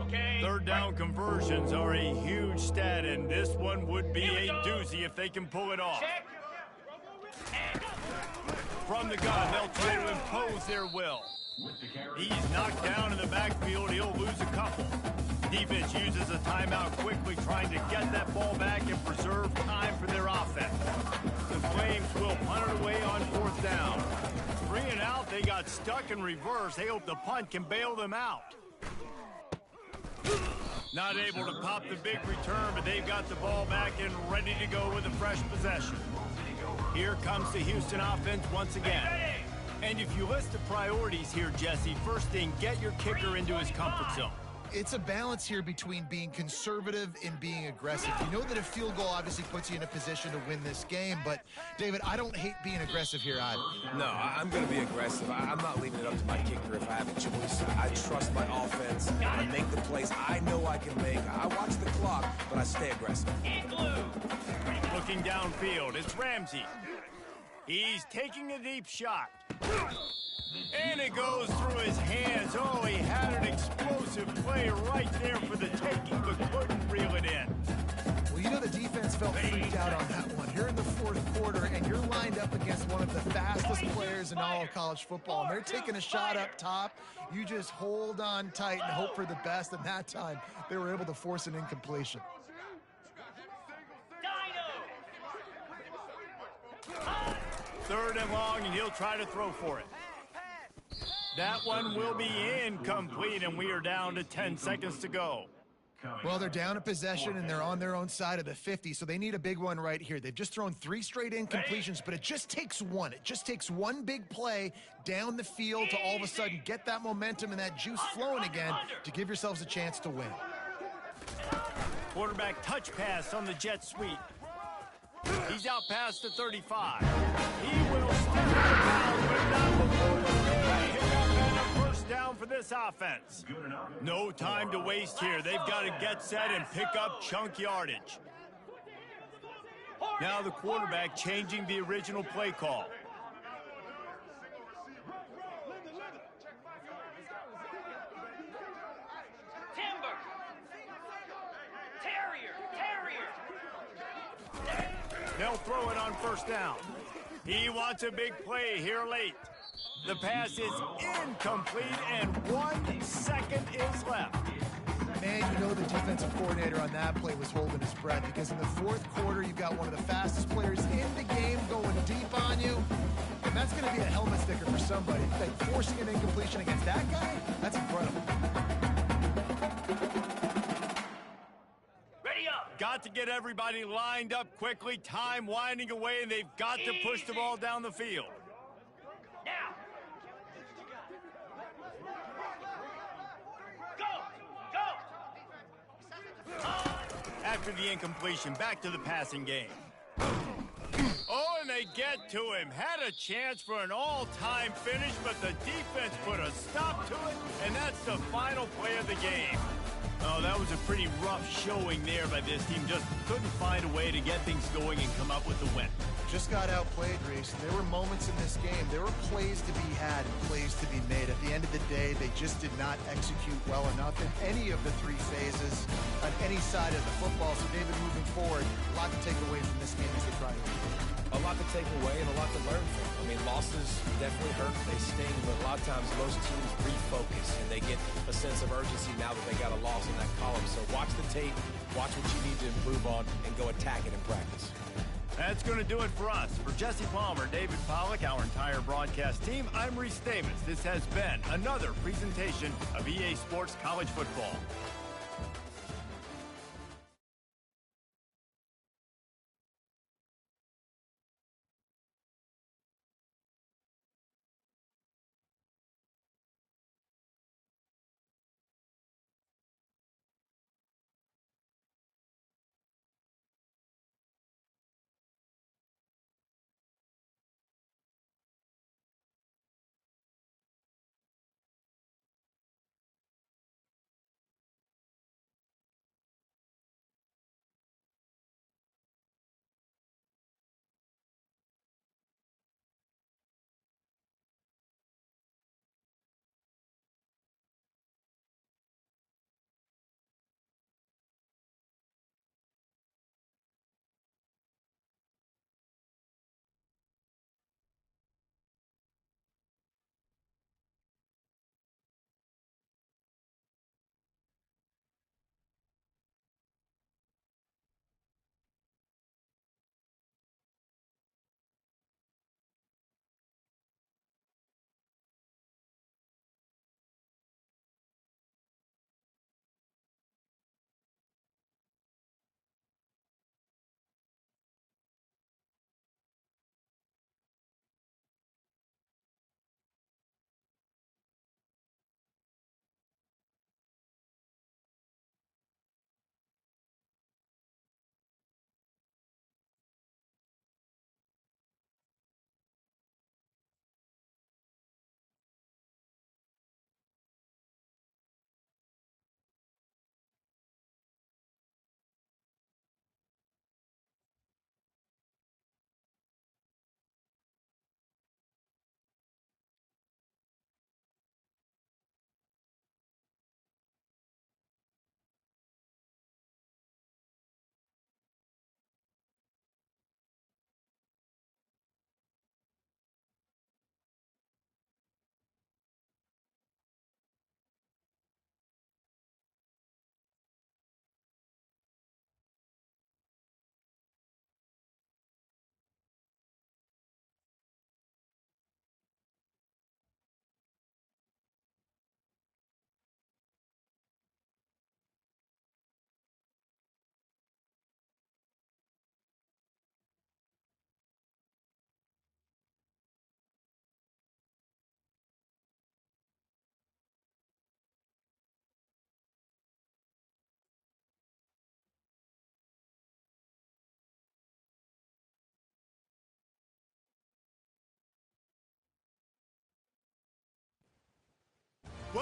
Okay. Third down conversions are a huge stat, and this one would be Here we a go. doozy if they can pull it off. Check. And From the gun, they'll try to impose their will. He's knocked down in the backfield. He'll lose a couple. Defense uses a timeout quickly, trying to get that ball back and preserve time for their offense. The Flames will punt it away on fourth down. 3 and out, they got stuck in reverse. They hope the punt can bail them out. Not able to pop the big return, but they've got the ball back and ready to go with a fresh possession. Here comes the Houston offense once again. And if you list the priorities here, Jesse, first thing, get your kicker into his comfort zone. It's a balance here between being conservative and being aggressive. You know that a field goal obviously puts you in a position to win this game, but, David, I don't hate being aggressive here either. No, I'm going to be aggressive. I'm not leaving it up to my kicker if I have a choice. I trust my offense. I make the plays I know I can make. I watch the clock, but I stay aggressive. Looking downfield, it's Ramsey. He's taking a deep shot. And it goes through his hands. Oh, he had an explosive play right there for the taking, but couldn't reel it in. Well, you know the defense felt freaked out on that one. You're in the fourth quarter, and you're lined up against one of the fastest players in all of college football, and they're taking a shot up top. You just hold on tight and hope for the best, and that time they were able to force an incompletion. Third and long, and he'll try to throw for it. That one will be incomplete, and we are down to 10 seconds to go. Well, they're down a possession, and they're on their own side of the 50, so they need a big one right here. They've just thrown 3 straight incompletions, but it just takes one. It just takes one big play down the field to all of a sudden get that momentum and that juice flowing again to give yourselves a chance to win. Quarterback touch pass on the jet sweep. He's out past the 35. He will step out of bounds, but not before the play. Hit up and a first down for this offense. No time to waste here. They've got to get set and pick up chunk yardage. Now the quarterback changing the original play call. Timber. Terrier. They'll throw it on first down. He wants a big play here late. The pass is incomplete, and 1 second is left. Man, you know the defensive coordinator on that play was holding his breath, because in the fourth quarter, you've got one of the fastest players in the game going deep on you, and that's going to be a helmet sticker for somebody. Like, forcing an incompletion against that guy, that's incredible. Ready up. Got to get everybody lined up quickly, time winding away, and they've got to push the ball down the field. Now. Go. After the incompletion, back to the passing game. Oh, and they get to him. Had a chance for an all-time finish, but the defense put a stop to it, and that's the final play of the game. Oh, that was a pretty rough showing there by this team. Just couldn't find a way to get things going and come up with the win. Just got outplayed, Reese. There were moments in this game. There were plays to be had and plays to be made. At the end of the day, they just did not execute well enough in any of the 3 phases on any side of the football. So, David, moving forward, a lot to take away from this game as they try to win. A lot to take away and a lot to learn from. I mean, losses definitely hurt. They sting, but a lot of times most teams refocus and they get a sense of urgency now that they got a loss in that column. So watch the tape, watch what you need to improve on, and go attack it in practice. That's going to do it for us. For Jesse Palmer, David Pollack, our entire broadcast team, I'm Reese Davis. This has been another presentation of EA Sports College Football.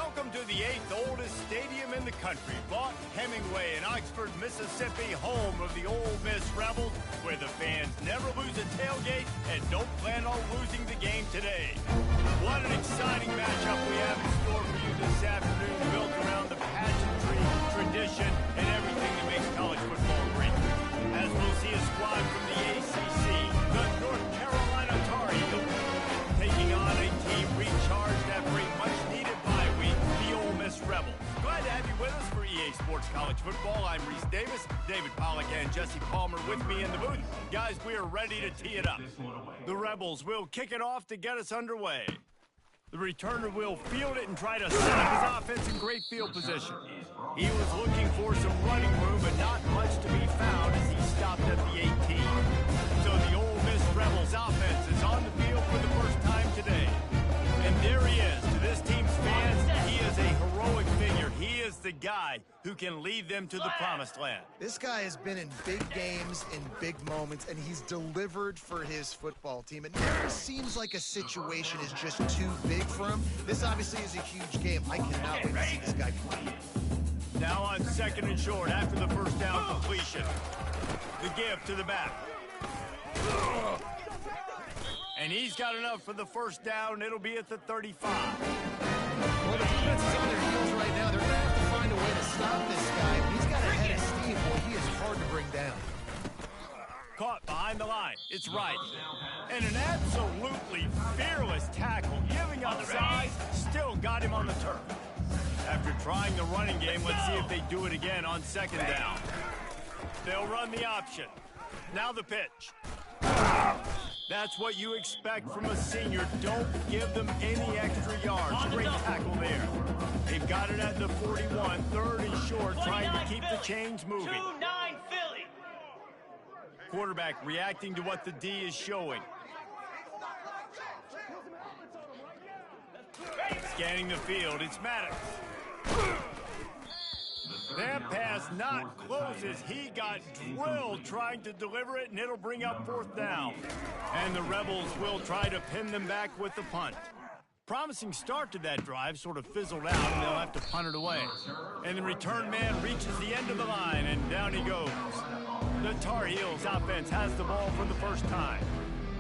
Welcome to the 8th oldest stadium in the country, Vaught Hemingway in Oxford, Mississippi, home of the Ole Miss Rebels, where the fans never lose a tailgate and don't plan on losing the game today. What an exciting matchup we have in store for you this afternoon, built around the pageantry, tradition, and everything that makes college football great. As we'll see a squad from the ACC, the North Carolina Tar Heels, taking on a team recharged after a much-needed bye week, the Ole Miss Rebels. Glad to have you with us for EA Sports College Football. I'm Reese Davis, David Pollack, and Jesse Palmer with me in the booth. Guys, we are ready to tee it up. The Rebels will kick it off to get us underway. The returner will field it and try to set up his offense in great field position. He was looking for some running room, but not much to be found as he stopped at the 18. So the Ole Miss Rebels offense is on the field for the first time today. And there he is. To this team's fans, he is a heroic figure. He is the guy who can lead them to the promised land. This guy has been in big games, in big moments, and he's delivered for his football team. It never seems like a situation is just too big for him. This obviously is a huge game. I cannot wait to see this guy play. Now on 2nd and short after the first down completion. The give to the back. And he's got enough for the first down. It'll be at the 35. Well, the defense is on their heels right now. They're going to have to find a way to stop this guy. But he's got a head of steam. Boy, he is hard to bring down. Caught behind the line. It's right. And an absolutely fearless tackle. Giving up size, still got him on the turf. After trying the running game, let's see if they do it again on 2nd down. They'll run the option. Now the pitch. That's what you expect from a senior. Don't give them any extra yards. Great tackle there. They've got it at the 41, 3rd and short, trying to keep the chains moving. 2-9 Philly. Quarterback reacting to what the D is showing. Scanning the field, it's Maddox. That pass not close as he got drilled trying to deliver it, and it'll bring up 4th down. And the Rebels will try to pin them back with the punt. Promising start to that drive, sort of fizzled out, and they'll have to punt it away. And the return man reaches the end of the line, and down he goes. The Tar Heels offense has the ball for the first time.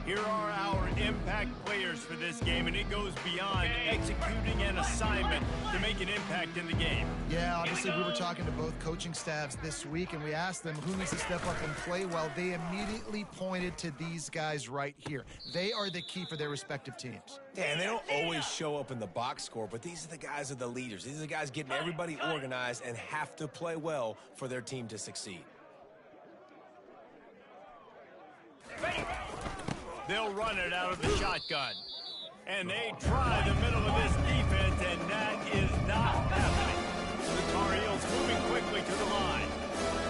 Here are our impact players for this game, and it goes beyond executing an assignment to make an impact in the game. Yeah, obviously we were talking to both coaching staffs this week, and we asked them who needs to step up and play well. They immediately pointed to these guys right here. They are the key for their respective teams. Yeah, and they don't always show up in the box score, but these are the guys that are the leaders. These are the guys getting everybody organized and have to play well for their team to succeed. They'll run it out of the shotgun. And they try the middle of this defense, and that is not happening. The Tar Heels moving quickly to the line.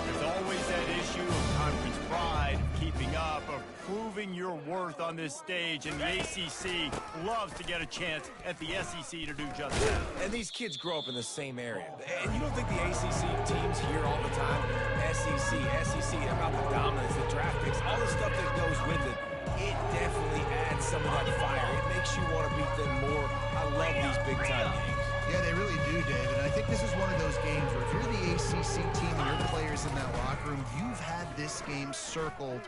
There's always that issue of conference pride, keeping up, of proving your worth on this stage, and the ACC loves to get a chance at the SEC to do just that. And these kids grow up in the same area. And you don't think the ACC teams hear all the time, SEC, about the dominance, the draft picks, all the stuff that goes with it. It definitely adds some of that fire. It makes you want to beat them more. I love these big-time games. Yeah, they really do, Dave. And I think this is one of those games where if you're the ACC team and your players in that locker room, you've had this game circled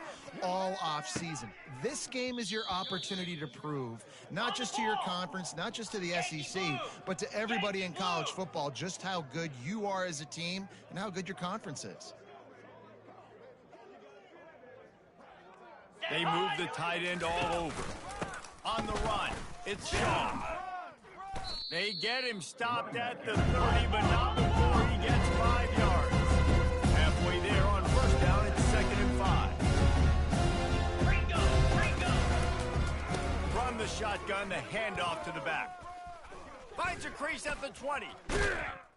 all off-season. This game is your opportunity to prove, not just to your conference, not just to the SEC, but to everybody in college football, just how good you are as a team and how good your conference is. They move the tight end all over. On the run, it's Shaw. They get him stopped at the 30, but not before he gets 5 yards. Halfway there on 1st down, it's 2nd and 5. From the shotgun, the handoff to the back. Finds a crease at the 20.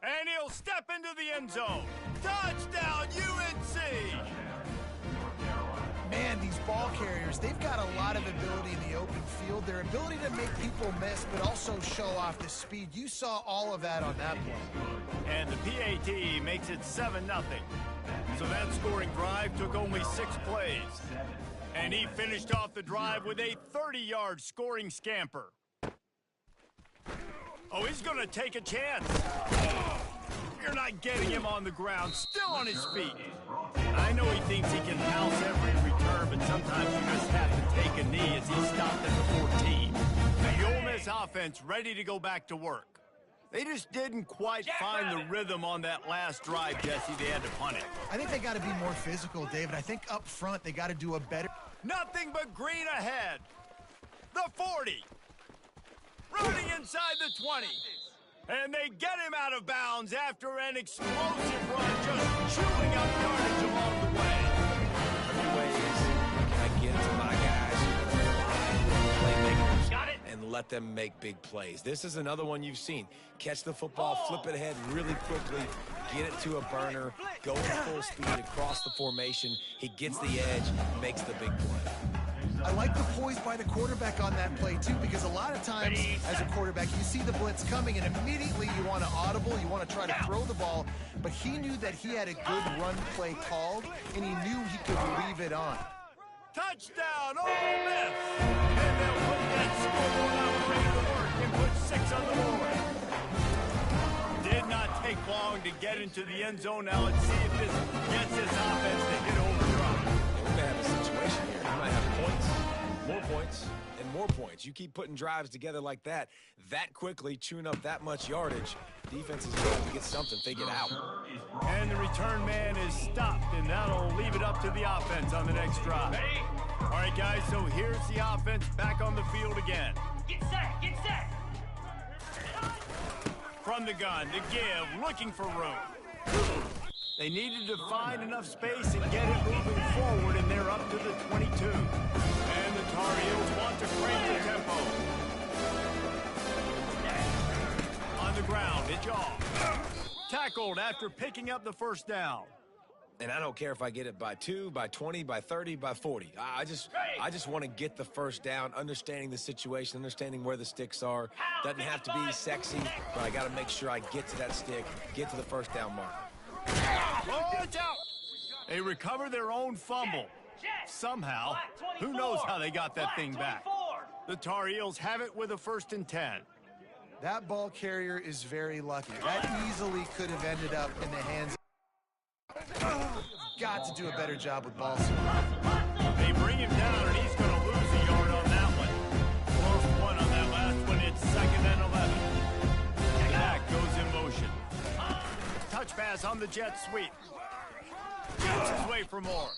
And he'll step into the end zone. Touchdown, UNC! Man, these ball carriers, they've got a lot of ability in the open field. Their ability to make people miss, but also show off the speed. You saw all of that on that play. And the PAT makes it 7-0. So that scoring drive took only 6 plays. And he finished off the drive with a 30-yard scoring scamper. Oh, he's going to take a chance. You're not getting him on the ground, still on his feet. I know he thinks he can house every return, but sometimes you just have to take a knee as he stopped at the 14. The Ole Miss offense ready to go back to work. They just didn't quite find the rhythm on that last drive, Jesse. They had to punt it. I think they got to be more physical, David. I think up front they got to do a better... Nothing but green ahead. The 40. Running inside the 20. And they get him out of bounds after an explosive run, just chewing up yardage along the way. Ways can I get to my guys, playmakers, Got it. and let them make big plays. This is another one you've seen. Catch the football, flip it ahead really quickly, get it to a burner, go at full speed across the formation. He gets the edge, makes the big play. I like the poise by the quarterback on that play, too, because a lot of times as a quarterback, you see the blitz coming, and immediately you want to audible, you want to try to throw the ball, but he knew that he had a good run play called, and he knew he could leave it on. Touchdown, Ole Miss! And they'll put that scoreboard operator to work and put 6 on the board. Did not take long to get into the end zone. Now let's see if this gets this offense to hit overdrive. We may have a situation here. You might have points, and more points. You keep putting drives together like that quickly, chewing up that much yardage, defense is going to get something figured out. And the return man is stopped, and that'll leave it up to the offense on the next drive. All right, guys, so here's the offense back on the field again. Get set. Get set. From the gun to give, looking for room. They needed to find enough space and get it moving forward, and they're up to the 22. And the Tar Heels want to crank the tempo. On the ground, it's off. Tackled after picking up the first down. And I don't care if I get it by 2, by 20, by 30, by 40. I just want to get the first down, understanding the situation, understanding where the sticks are. Doesn't have to be sexy, but I got to make sure I get to that stick, get to the first down mark. Watch out! They recover their own fumble. Somehow, who knows how they got that thing back. The Tar Heels have it with a 1st and 10. That ball carrier is very lucky. That easily could have ended up in the hands of... Got to do a better job with ball support. They bring him down, and he's going to lose a yard on that one. Close one on that last one. It's 2nd and 11. Back goes in motion. Touch pass on the jet sweep. Gets his way for more.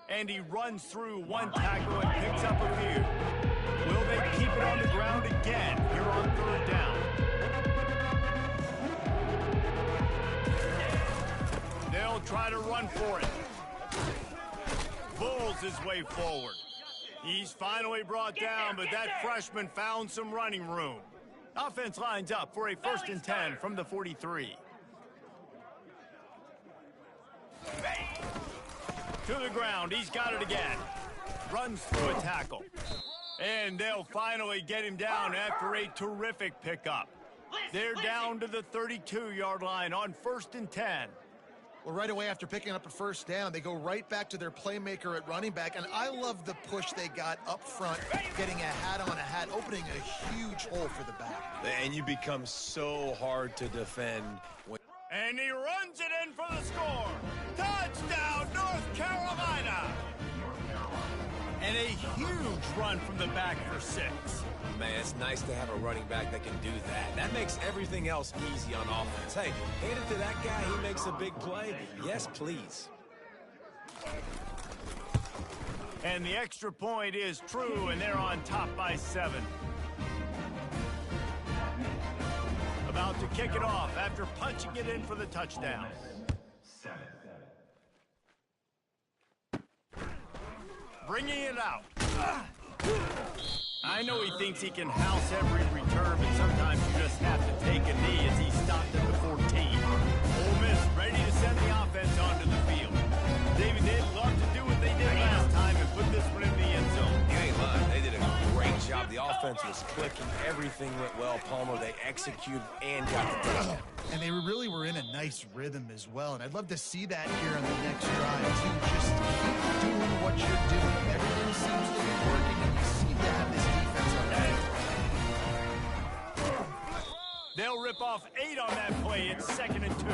And he runs through one tackle and picks up a few. Will they keep it on the ground again here on 3rd down? They'll try to run for it. Bulls his way forward. He's finally brought down, but that freshman found some running room. Offense lines up for a 1st and 10 from the 43. To the ground, he's got it again. Runs through a tackle. And they'll finally get him down after a terrific pickup. They're down to the 32-yard line on 1st and 10. Well, right away after picking up a 1st down, they go right back to their playmaker at running back, and I love the push they got up front, getting a hat on a hat, opening a huge hole for the back. And you become so hard to defend when... And he runs it in for the score. Touchdown, North Carolina. And a huge run from the back for 6. Man, it's nice to have a running back that can do that. That makes everything else easy on offense. Hey, hand it to that guy. He makes a big play. Yes, please. And the extra point is true, and they're on top by 7. About to kick it off after punching it in for the touchdown. 7. Bringing it out. I know he thinks he can house every return, but sometimes you just have to take a knee as he stopped at the 14. Ole Miss ready to send the offense onto the field. David, they'd love to do what they did last time and put this one in the end zone. You ain't lying. They did a great job. The offense was clicking. Everything went well. Palmer, they executed and got the touchdown. And they really were in a nice rhythm as well, and I'd love to see that here on the next drive, too. Just keep doing what you're doing. Everything seems to be working, and you seem to have this defense on that. They'll rip off 8 on that play. It's 2nd and 2.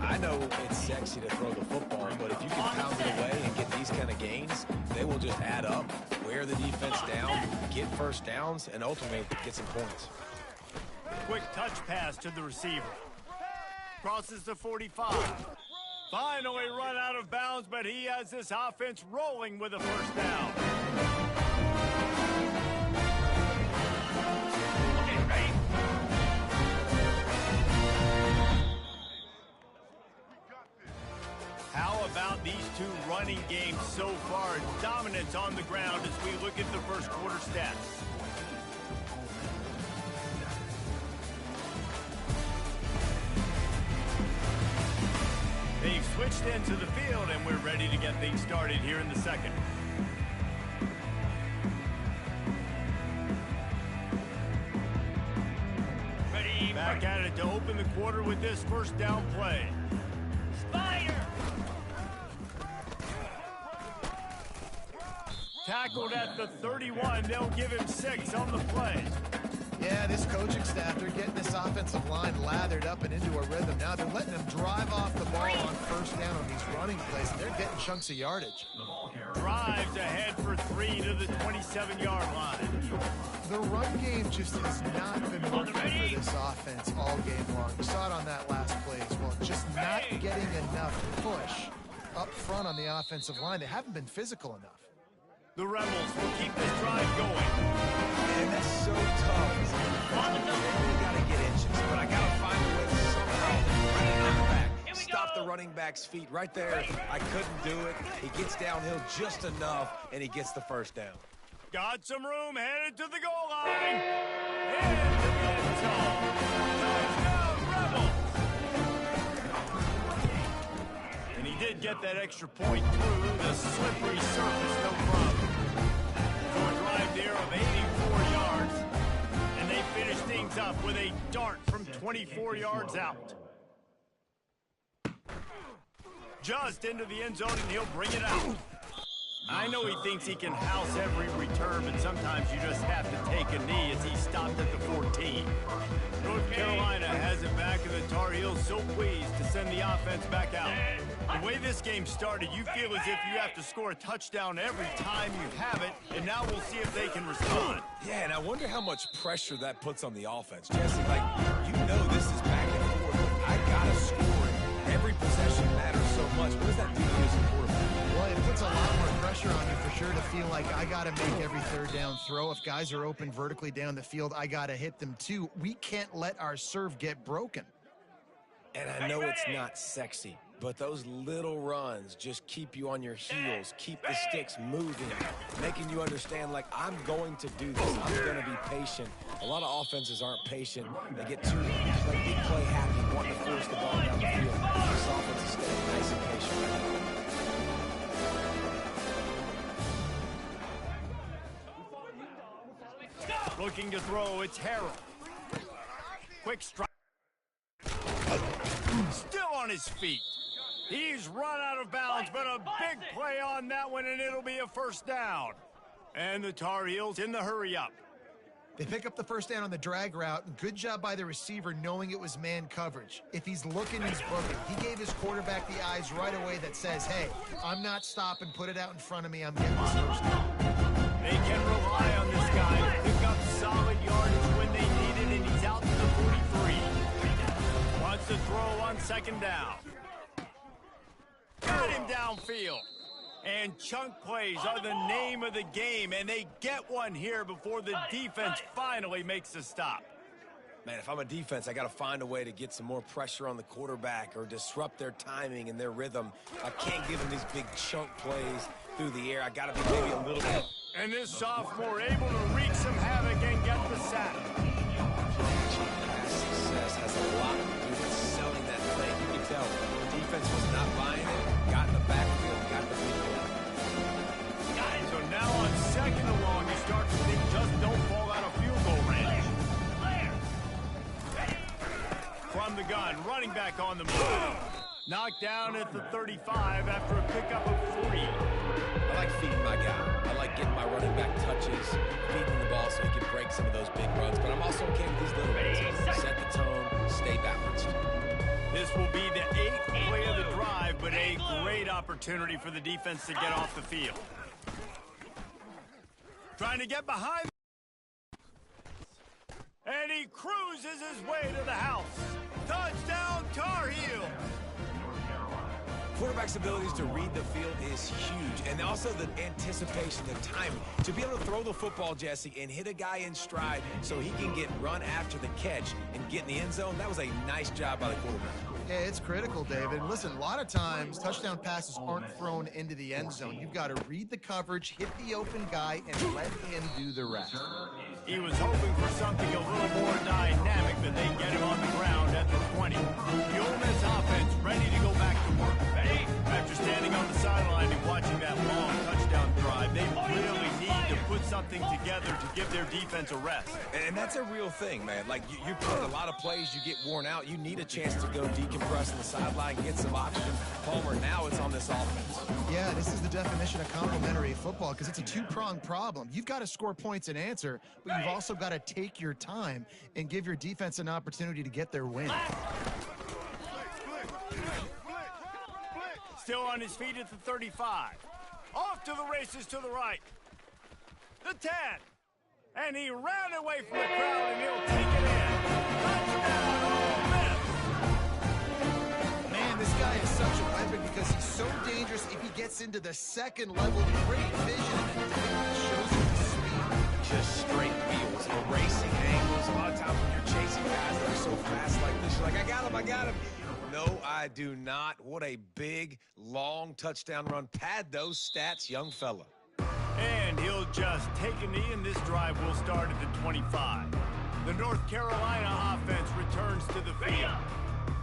I know it's sexy to throw the football, but if you can pound it away and get these kind of gains, they will just add up, wear the defense down, get first downs, and ultimately get some points. Quick touch pass to the receiver. Crosses the 45. Finally run out of bounds, but he has this offense rolling with a first down. Okay, ready? How about these two running games so far? Dominance on the ground as we look at the first quarter stats. They've switched into the field, and we're ready to get things started here in the second. Ready? Back at it to open the quarter with this first down play. Fire! Tackled at the 31. They'll give him 6 on the play. Yeah, this coaching staff, they're getting this offensive line lathered up and into a rhythm. Now they're letting them drive off the ball on first down on these running plays, and they're getting chunks of yardage. Drives ahead for 3 to the 27-yard line. The run game just has not been working for this offense all game long. You saw it on that last play as well. Just not getting enough push up front on the offensive line. They haven't been physical enough. The Rebels will keep this drive going. Man, that's so tough. I really got to get inches, but I got to find a way to somehow run it on the back. Stop the running back's feet right there. I couldn't do it. He gets downhill just enough, and he gets the first down. Got some room, headed to the goal line. Into the end zone. Touchdown, Rebels. And he did get that extra point through the slippery surface, no problem. So a drive there of 84 yards. And they finish things up with a dart from 24 yards out. Just into the end zone, and he'll bring it out. I know he thinks he can house every return, but sometimes you just have to take a knee as he stopped at the 14. North Carolina has it back, and the Tar Heels so pleased to send the offense back out. The way this game started, you feel as if you have to score a touchdown every time you have it, and now we'll see if they can respond. Yeah, and I wonder how much pressure that puts on the offense. Jesse, like, you know this is back and forth. I got to score it. Every possession matters so much. What does that do to you as a quarterback? Well, it puts a lot more pressure on you for sure to feel like I got to make every third down throw. If guys are open vertically down the field, I got to hit them too. We can't let our serve get broken. And I know it's not sexy, but those little runs just keep you on your heels, keep the sticks moving, making you understand, like, I'm going to do this. I'm going to be patient. A lot of offenses aren't patient. They get too big play happy, wanting to force the ball down the field. This offense is staying nice and patient right now. Looking to throw, it's Harrell. Quick strike. Still on his feet. He's run out of bounds, but a big play on that one, and it'll be a first down. And the Tar Heels in the hurry up. They pick up the first down on the drag route. Good job by the receiver knowing it was man coverage. If he's looking, he's booking. He gave his quarterback the eyes right away that says, hey, I'm not stopping, put it out in front of me, I'm getting this first down. They can rely on this guy to pick up solid yardage when they need it, and he's out to the 43. Wants to throw on second down. Got him downfield. And chunk plays are the name of the game, and they get one here before the defense finally makes a stop. Man, if I'm a defense, I got to find a way to get some more pressure on the quarterback or disrupt their timing and their rhythm. I can't give them these big chunk plays through the air. I got to be maybe a little bit. And this sophomore able to wreak some havoc and get the sack. Past success has a lot to do with selling that play. You can tell the defense was not buying it, got in the backfield, got the big play. So now on second and long, you start to think just don't fall out of field goal range. From the gun, running back on the move. Knocked down at the 35 after a pickup of 3. I like feeding my guy. I like getting my running back touches, feeding the ball so he can break some of those big runs. But I'm also okay with these little ones. Set the tone, stay balanced. This will be the 8th play of the drive, but a great opportunity for the defense to get off the field. Trying to get behind. And he cruises his way to the house. Touchdown, Tar Heel. Quarterback's abilities to read the field is huge, and also the anticipation, the timing. To be able to throw the football, Jesse, and hit a guy in stride so he can get run after the catch and get in the end zone, that was a nice job by the quarterback. Yeah, it's critical, David. Listen, a lot of times touchdown passes aren't thrown into the end zone. You've got to read the coverage, hit the open guy, and let him do the rest. He was hoping for something a little more dynamic, but they get him on the ground at the 20. The Ole Miss offense ready to go back to work. After standing on the sideline and watching that long touchdown drive, they really need to put something together to give their defense a rest. And that's a real thing, man. Like, you play a lot of plays, you get worn out. You need a chance to go decompress on the sideline, get some oxygen. Palmer, now it's on this offense. Yeah, this is the definition of complementary football because it's a two-pronged problem. You've got to score points and answer, but you've also got to take your time and give your defense an opportunity to get their win. Still on his feet at the 35. Off to the races to the right. The 10. And he ran away from the crowd, and he'll take it in. Touchdown, Ole Miss. Man, this guy is such a weapon because he's so dangerous if he gets into the second level. Great vision and shows you the speed. Just straight wheels, erasing angles. A lot of times when you're chasing guys that are so fast like this, you're like, I got him. No, I do not. What a big, long touchdown run. Pad those stats, young fella. And he'll just take a knee, and this drive will start at the 25. The North Carolina offense returns to the field.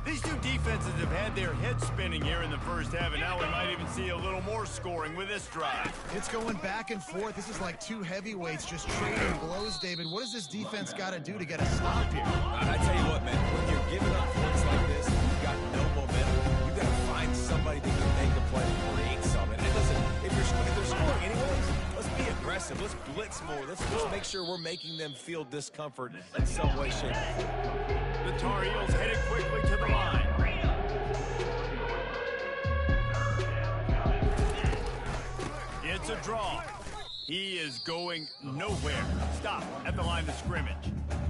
These two defenses have had their heads spinning here in the first half, and now we might even see a little more scoring with this drive. It's going back and forth. This is like two heavyweights just trading blows, David. What does this defense got to do to get a stop here? I tell you what, man, when you're giving up points like this, you've got no momentum. You've got to find somebody that can make a play and create something. And listen, if they're scoring anyways, let's be aggressive. Let's blitz more. Let's just make sure we're making them feel discomfort in some way, shape, or form. The Tar Heels headed quickly to the line. It's a draw. He is going nowhere. Stop at the line of scrimmage.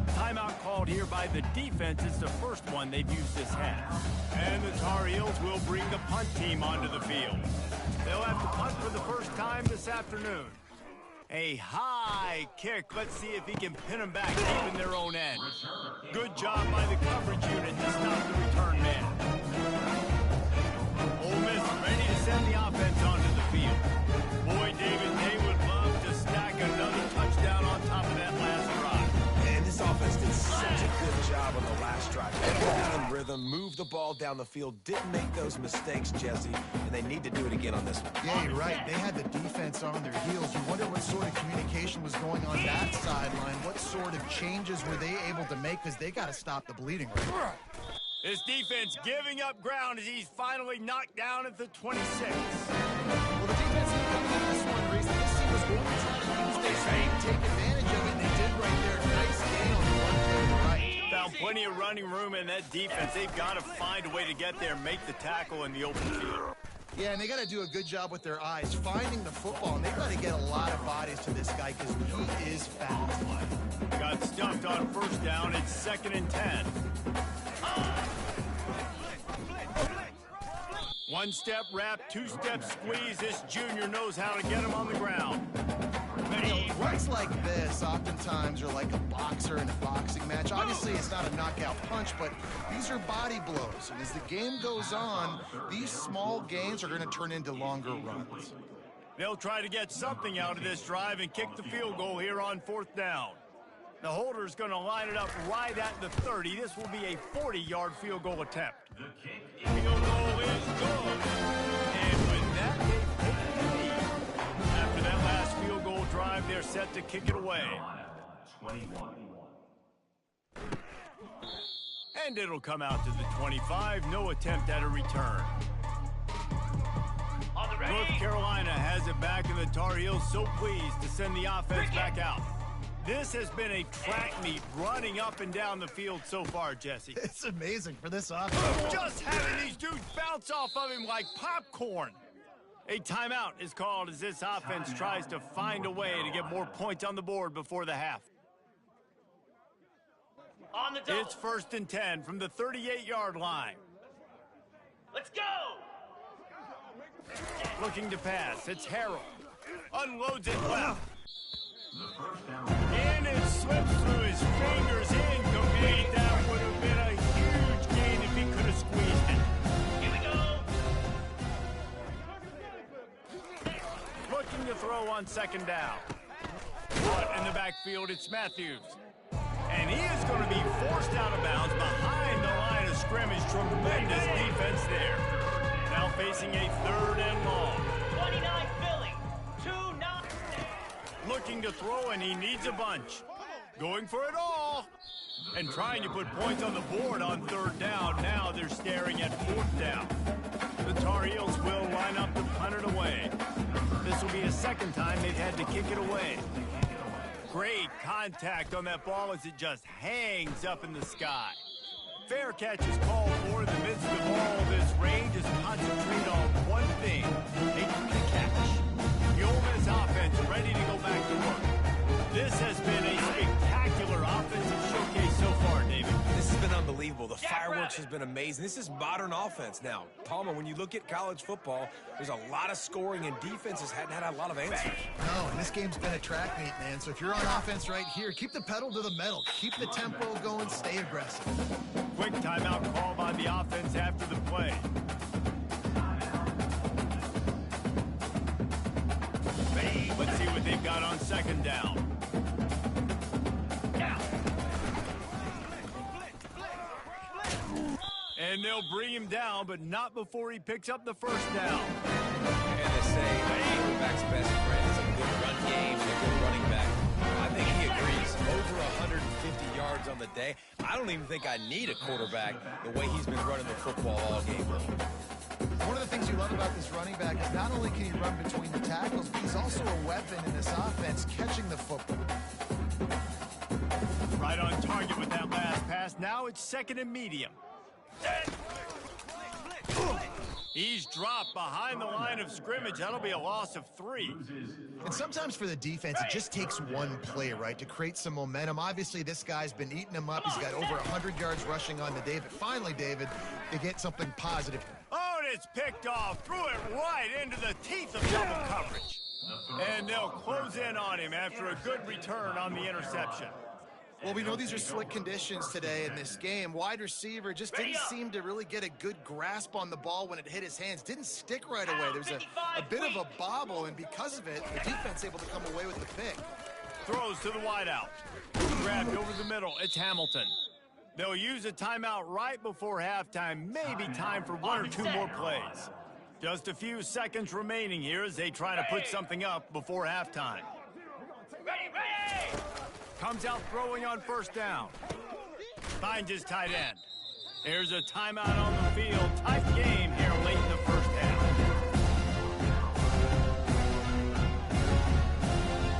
Timeout called here by the defense. It's the first one they've used this half. And the Tar Heels will bring the punt team onto the field. They'll have to punt for the first time this afternoon. A high kick. Let's see if he can pin them back deep in their own end. Good job by the coverage unit to stop the return man. Ole Miss ready to send the offense onto the field. Boy, David, they would love to stack another touchdown on top of that last drive. And this offense did such a good job on the last drive. They got in rhythm, moved the ball down the field, didn't make those mistakes, Jesse, and they need to do it again on this one. Yeah, you're right. They had the defense on their heels. You wonder what sort of communication was going on that sideline. What sort of changes were they able to make because they got to stop the bleeding right. His defense giving up ground as he's finally knocked down at the 26. Well, the defense didn't come out of this one, Reese. This team was going to try to use their speed, take advantage of it, and they did right there. Nice gain on the one to the right. Found plenty of running room in that defense. They've got to find a way to get there, make the tackle in the open field. Yeah, and they got to do a good job with their eyes, finding the football, and they've got to get a lot of bodies to this guy because he is fast. Got stuffed on first down. It's 2nd and 10. One step wrap, two step squeeze. This junior knows how to get him on the ground. Runs like this oftentimes are like a boxer in a boxing match. Obviously, it's not a knockout punch, but these are body blows. And as the game goes on, these small gains are going to turn into longer runs. They'll try to get something out of this drive and kick the field goal here on 4th down. The holder's going to line it up right at the 30. This will be a 40-yard field goal attempt. Field goal is good. And with that, they've taken the lead. After that last field goal drive, they're set to kick it away. 21. And it'll come out to the 25. No attempt at a return. On the North Carolina has it back, and the Tar Heels so pleased to send the offense back out. This has been a track meet running up and down the field so far, Jesse. It's amazing for this offense. Just having these dudes bounce off of him like popcorn. A timeout is called as this offense tries to find a way to get more points on the board before the half. On the double. It's 1st and 10 from the 38-yard line. Let's go. Looking to pass, it's Harrell. Unloads it left. And it slips through his fingers, incomplete. That would have been a huge gain if he could have squeezed it. Here we go. Looking to throw on 2nd down. But in the backfield, it's Matthews. And he is going to be forced out of bounds behind the line of scrimmage. Tremendous defense there. Now facing a 3rd and long. 29 Philly. 2-9. Looking to throw, and he needs a bunch. Going for it all. And trying to put points on the board on 3rd down. Now they're staring at 4th down. The Tar Heels will line up to punt it away. This will be a 2nd time they've had to kick it away. Great contact on that ball as it just hangs up in the sky. Fair catch is called for in the midst of all this range is concentrated on one thing, making the catch. The Ole Miss offense ready to go back to work. This has been a spectacular offensive showcase so far, David. This has been unbelievable. The fireworks has been amazing. This is modern offense now. Palmer, when you look at college football, there's a lot of scoring, and defenses hadn't had a lot of answers. No, and this game's been a track meet, man. So if you're on offense right here, keep the pedal to the metal. Keep the tempo going. Stay aggressive. Quick timeout call by the offense after the play. Let's see what they've got on 2nd down. And they'll bring him down, but not before he picks up the 1st down. And they say, hey, quarterback's best friend is a good run game and a good running back. I think he agrees. Over 150 yards on the day. I don't even think I need a quarterback the way he's been running the football all game long. One of the things you love about this running back is not only can he run between the tackles, but he's also a weapon in this offense, catching the football. Right on target with that last pass. Now it's 2nd and medium. He's dropped behind the line of scrimmage. That'll be a loss of 3. And sometimes for the defense, it just takes one play, right, to create some momentum. Obviously, this guy's been eating him up. He's got over 100 yards rushing on the day. But finally, David, they get something positive. Oh, and it's picked off. Threw it right into the teeth of double coverage. And they'll close in on him after a good return on the interception. Well, we know these are slick conditions today in this game. Wide receiver just didn't seem to really get a good grasp on the ball when it hit his hands. Didn't stick right away. There was a bit of a bobble, and because of it, the defense able to come away with the pick. Throws to the wideout. Grabbed over the middle. It's Hamilton. They'll use a timeout right before halftime. Maybe time for 1 or 2 more plays. Just a few seconds remaining here as they try to put something up before halftime. Ready. Comes out throwing on 1st down. Finds his tight end. There's a timeout on the field. Tight game here late in the 1st half.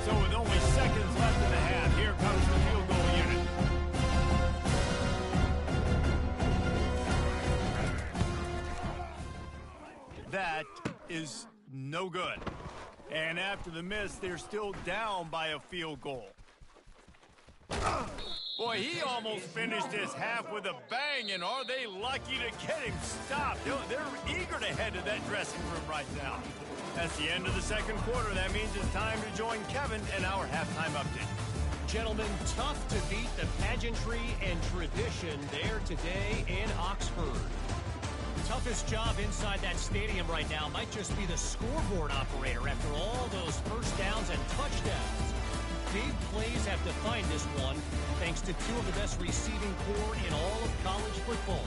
So with only seconds left in the half, here comes the field goal unit. That is no good. And after the miss, they're still down by a field goal. Boy, he almost finished this half with a bang, and are they lucky to get him stopped? They're eager to head to that dressing room right now. That's the end of the 2nd quarter. That means it's time to join Kevin in our halftime update. Gentlemen, tough to beat the pageantry and tradition there today in Oxford. Toughest job inside that stadium right now might just be the scoreboard operator after all those 1st downs and touchdowns. Big plays have defined this one, thanks to 2 of the best receiving corps in all of college football.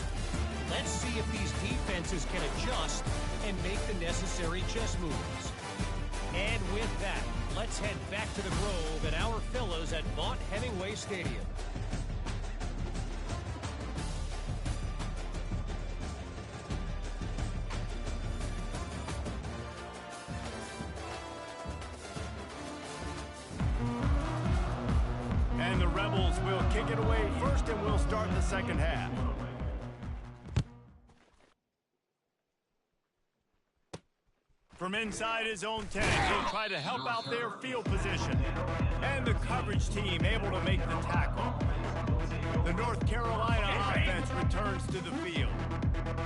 Let's see if these defenses can adjust and make the necessary chess moves. And with that, let's head back to the Grove and our fellows at Vaught Hemingway Stadium. Rebels will kick it away first, and we'll start the second half. From inside his own 10, he'll try to help out their field position. And the coverage team able to make the tackle. The North Carolina offense returns to the field.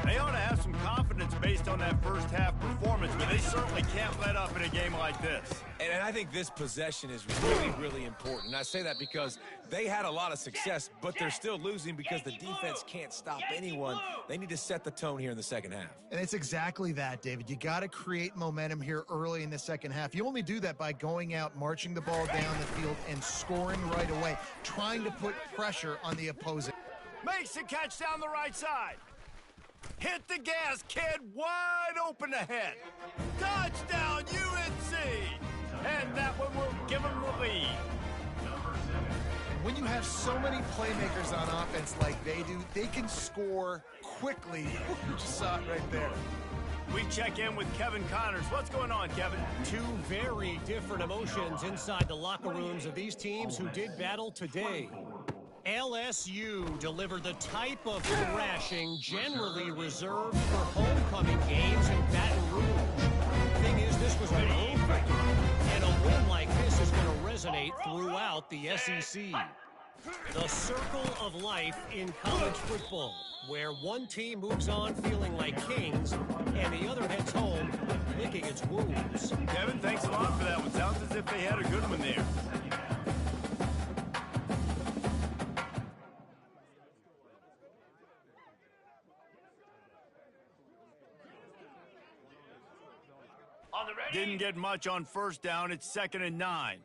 They ought to have some confidence based on that first half performance, but they certainly can't let up in a game like this. And I think this possession is really, really important. And I say that because they had a lot of success, but they're still losing because the defense can't stop anyone. They need to set the tone here in the second half. And it's exactly that, David. You got to create momentum here early in the second half. You only do that by going out, marching the ball down the field, and scoring right away, trying to put pressure on the opposing. Makes the catch down the right side. Hit the gas, kid. Wide open ahead. Touchdown, UNC. And that one will give them the lead. When you have so many playmakers on offense like they do, they can score quickly. You just saw it right there. We check in with Kevin Connors. What's going on, Kevin? Two very different emotions inside the locker rooms of these teams who did battle today. LSU delivered the type of thrashing generally reserved for homecoming games in Baton Rouge. Thing is, this was an over, and a win like this is going to resonate throughout the SEC. The circle of life in college football, where one team moves on feeling like kings, and the other heads home licking its wounds. Kevin, thanks a lot for that one. Sounds as if they had a good one there. Didn't get much on first down. It's 2nd and 9.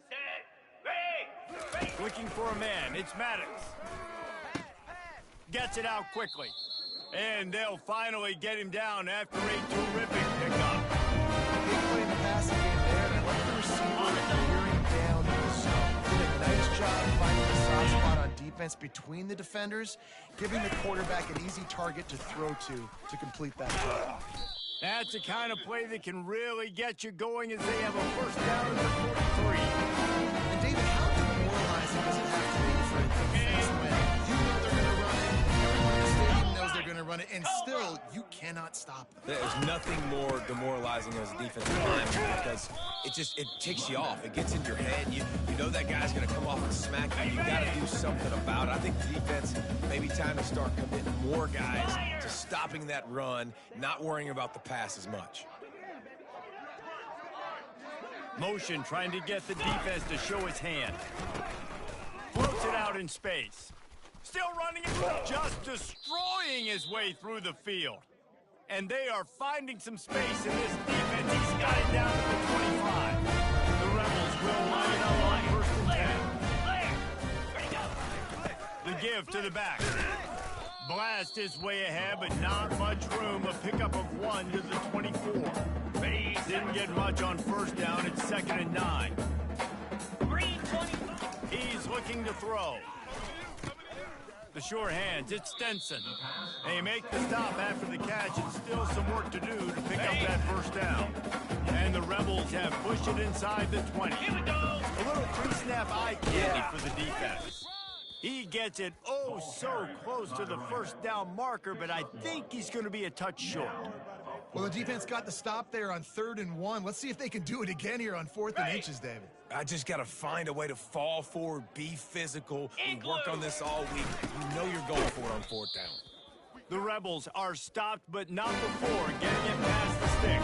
Set, ready. Looking for a man. It's Maddox. Gets it out quickly. And they'll finally get him down after a terrific pickup. Big play in the passing game there, and I like the receiver clearing down the zone. Did a nice job finding the soft spot on defense between the defenders, giving the quarterback an easy target to throw to complete that play. That's the kind of play that can really get you going as they have a first down at the 43. And David, how demoralizing does it have to be for a defense when you know they're going to run it, everyone in the stadium knows they're going to run it, and still you cannot stop them? There's nothing more demoralizing as a defensive lineman because it ticks you off. It gets in your head. You know that guy's going to come off and smack you. You got to do something about it. I think the defense maybe time to start committing more guys to stopping that run, not worrying about the pass as much. Motion trying to get the defense to show his hand. Floats it out in space. Still running it, just destroying his way through the field. And they are finding some space in this defense. He's got it down to the 25. The Rebels will line it up on 1st and 10. The give to the back. Blast his way ahead, but not much room. A pickup of 1 to the 24. Didn't get much on first down. It's 2nd and 9. He's looking to throw. The sure hands, it's Stenson. They make the stop after the catch, and still some work to do to pick up that first down. And the Rebels have pushed it inside the 20. Here we go. A little pre-snap eye candy for the defense. He gets it oh so close to the first down marker, but I think he's going to be a touch short. Well, the defense got the stop there on 3rd and 1. Let's see if they can do it again here on 4th and inches, David. I just got to find a way to fall forward, be physical. We work on this all week. You know you're going for it on 4th down. The Rebels are stopped, but not before getting it past the stick.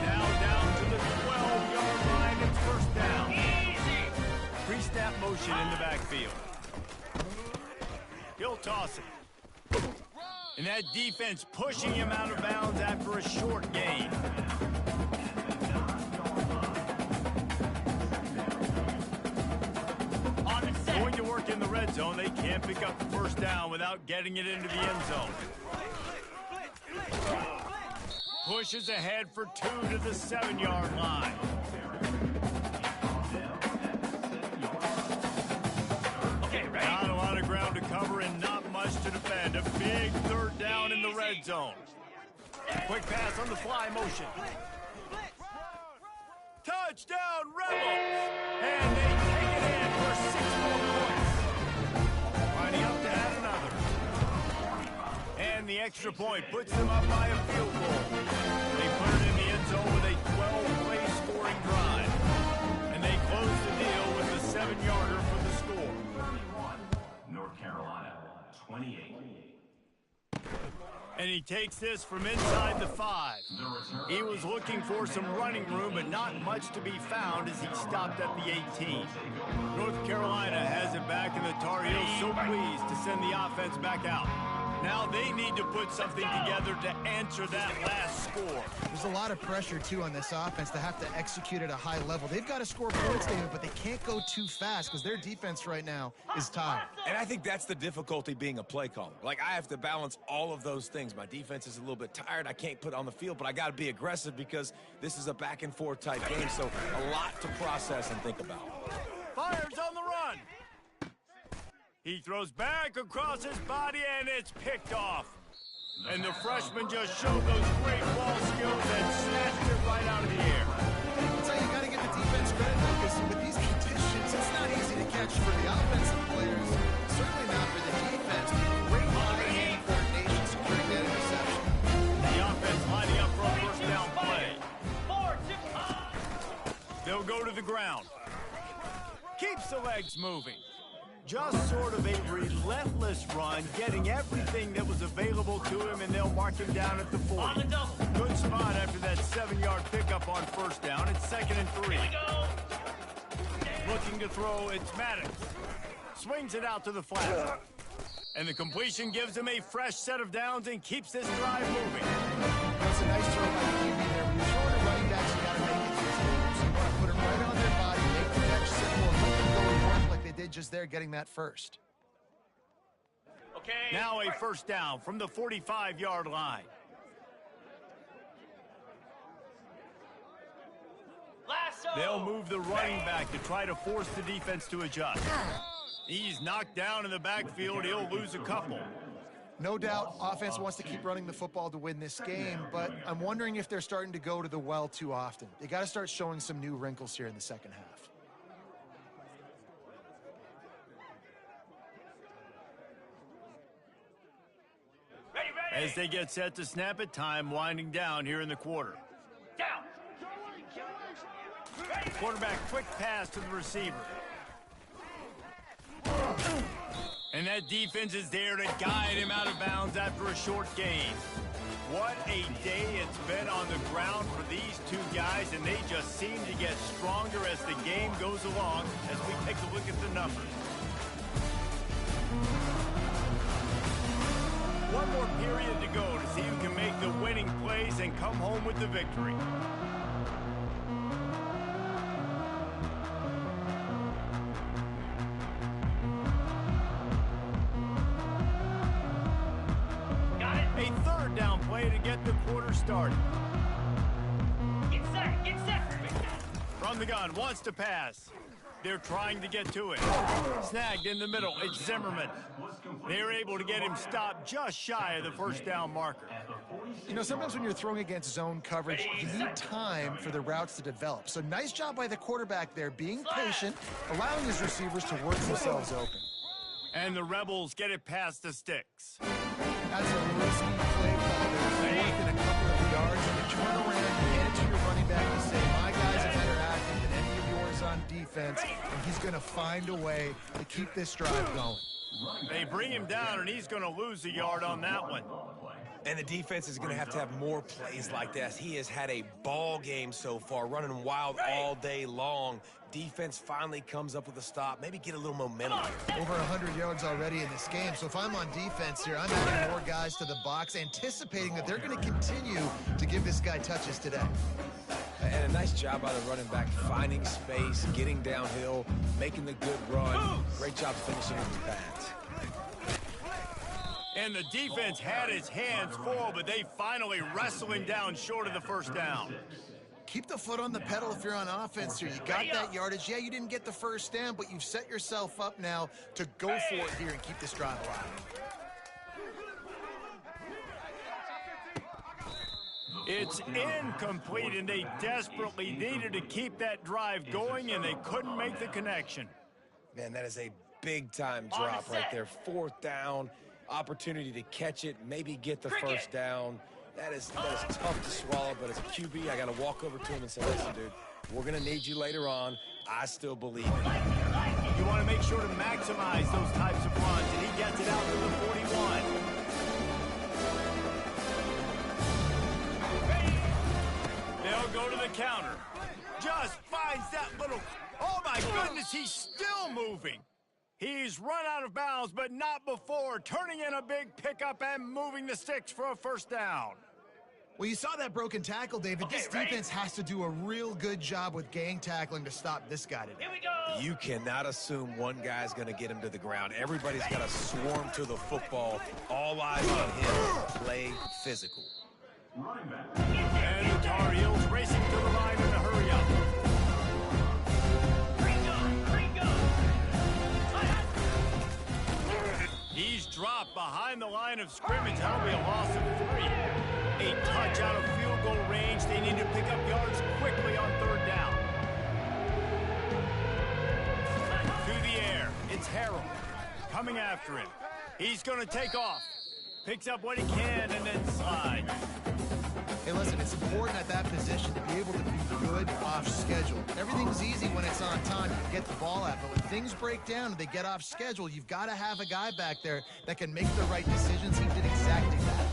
Now down to the 12-yard line. It's first down. Easy. Pre-snap motion in the backfield. He'll toss it. And that defense pushing him out of bounds after a short gain. Going to work in the red zone. They can't pick up the first down without getting it into the end zone. Pushes ahead for 2 to the 7-yard line. Okay, ready. Not a lot of ground to cover and not much to defend. A big 3rd down in the red zone. Quick pass on the fly motion. Touchdown Rebels! And they take it in for and the extra point puts them up by a field goal. They put it in the end zone with a 12-play scoring drive. And they close the deal with a 7-yarder for the score. 31, North Carolina, 28. And he takes this from inside the 5. He was looking for some running room, but not much to be found as he stopped at the 18. North Carolina has it back, and the Tar Heels so pleased to send the offense back out. Now they need to put something together to answer that last score. There's a lot of pressure, too, on this offense to have to execute at a high level. They've got to score points, David, but they can't go too fast because their defense right now is tired. And I think that's the difficulty being a play caller. Like, I have to balance all of those things. My defense is a little bit tired. I can't put on the field, but I got to be aggressive because this is a back-and-forth type game, so a lot to process and think about. Fires on the run. He throws back across his body, and it's picked off. And the freshman just showed those great ball skills and snatched it right out of the air. So you got to give the defense credit, because with these conditions, it's not easy to catch for the offensive players. Certainly not for the defense. Great line coordination, securing that interception. The offense lining up for a first down play. They'll go to the ground. Keeps the legs moving. Just sort of a relentless run, getting everything that was available to him, and they'll mark him down at the 40. Good spot after that 7-yard pickup on first down. It's 2nd and 3. Looking to throw, it's Maddox. Swings it out to the flat. And the completion gives him a fresh set of downs and keeps this drive moving. That's a nice throw by the QB there. When you're throwing a running back, you got to make it easy. So you want to put it right on their body, make the catch simple, and let them go to work like they did just there, getting that first. Okay. Now a first down from the 45-yard line. Lasso. They'll move the running back to try to force the defense to adjust. He's knocked down in the backfield. He'll lose a couple. No doubt, offense wants to keep running the football to win this game, but I'm wondering if they're starting to go to the well too often. They got to start showing some new wrinkles here in the second half. Ready. As they get set to snap it, time winding down here in the quarter. Down. Quarterback quick pass to the receiver. And that defense is there to guide him out of bounds after a short gain. What a day it's been on the ground for these two guys, and they just seem to get stronger as the game goes along as we take a look at the numbers. One more period to go to see who can make the winning plays and come home with the victory. A third down play to get the quarter started. Get set. Get set. From the gun, wants to pass. They're trying to get to it. Snagged in the middle, it's Zimmerman. They're able to get him stopped just shy of the first down marker. You know, sometimes when you're throwing against zone coverage, you need time for the routes to develop. So nice job by the quarterback there, being patient, allowing his receivers to work themselves open. And the Rebels get it past the sticks. That's a risky play call there. Fourth and a couple of yards, and you turn around and hand it to your running back and say, my guys are better acting than any of yours on defense, and he's going to find a way to keep this drive going. They bring him down, and he's going to lose a yard on that one. And the defense is going to have more plays like this. He has had a ball game so far, running wild all day long. Defense finally comes up with a stop, maybe get a little momentum here. Over 100 yards already in this game, so if I'm on defense here, I'm adding more guys to the box, anticipating that they're going to continue to give this guy touches today. And a nice job by the running back, finding space, getting downhill, making the good run. Great job finishing with the pass. And the defense had his hands full, but they finally wrestle him down short of the first down. Keep the foot on the pedal if you're on offense here. You got that yardage. Yeah, you didn't get the first down, but you've set yourself up now to go for it here and keep this drive alive. It's incomplete, and they desperately needed to keep that drive going, and they couldn't make the connection. Man, that is a big-time drop right there. Fourth down, opportunity to catch it, maybe get the first down. That is tough to swallow, but as a QB, I got to walk over to him and say, listen, dude, we're going to need you later on. I still believe in you. You want to make sure to maximize those types of runs, and he gets it out to the 41. They'll go to the counter. Just finds that little... Oh, my goodness, he's still moving. He's run out of bounds, but not before turning in a big pickup and moving the sticks for a first down. Well, you saw that broken tackle, David. Okay, this defense has to do a real good job with gang tackling to stop this guy today. Here we go. You cannot assume one guy's going to get him to the ground. Everybody's got to swarm to the football. All eyes on him. Play physical. Running back. And the Tar Heels racing to the line in a hurry up. He's dropped behind the line of scrimmage. That'll be a loss of 3. A touch out of field goal range. They need to pick up yards quickly on third down. Through the air, it's Harold coming after him. He's going to take off. Picks up what he can and then slides. Hey, listen, it's important at that position to be able to be good off schedule. Everything's easy when it's on time. You get the ball out, but when things break down and they get off schedule, you've got to have a guy back there that can make the right decisions. He did exactly that.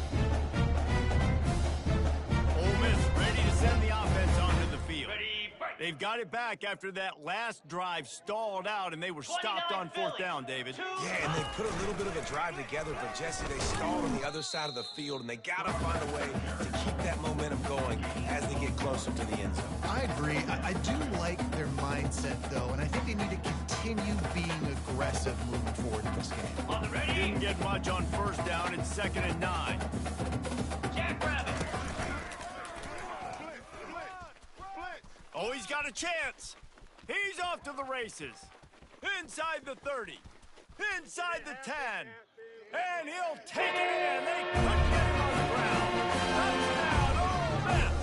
Ole Miss ready to send the offense onto the field. Ready, fight. They've got it back after that last drive stalled out, and they were stopped on fourth down, David. Yeah, and they put a little bit of a drive together, but Jesse, they stalled on the other side of the field, and they got to find a way to keep that momentum going as they get closer to the end zone. I agree. I do like their mindset, though, and I think they need to continue being aggressive moving forward in this game. On the ready. Didn't get much on first down. It's 2nd and 9. Jackrabbit. Oh, he's got a chance. He's off to the races. Inside the 30. Inside the 10. And he'll take it in. They couldn't get him on the ground. Touchdown, Ole Miss.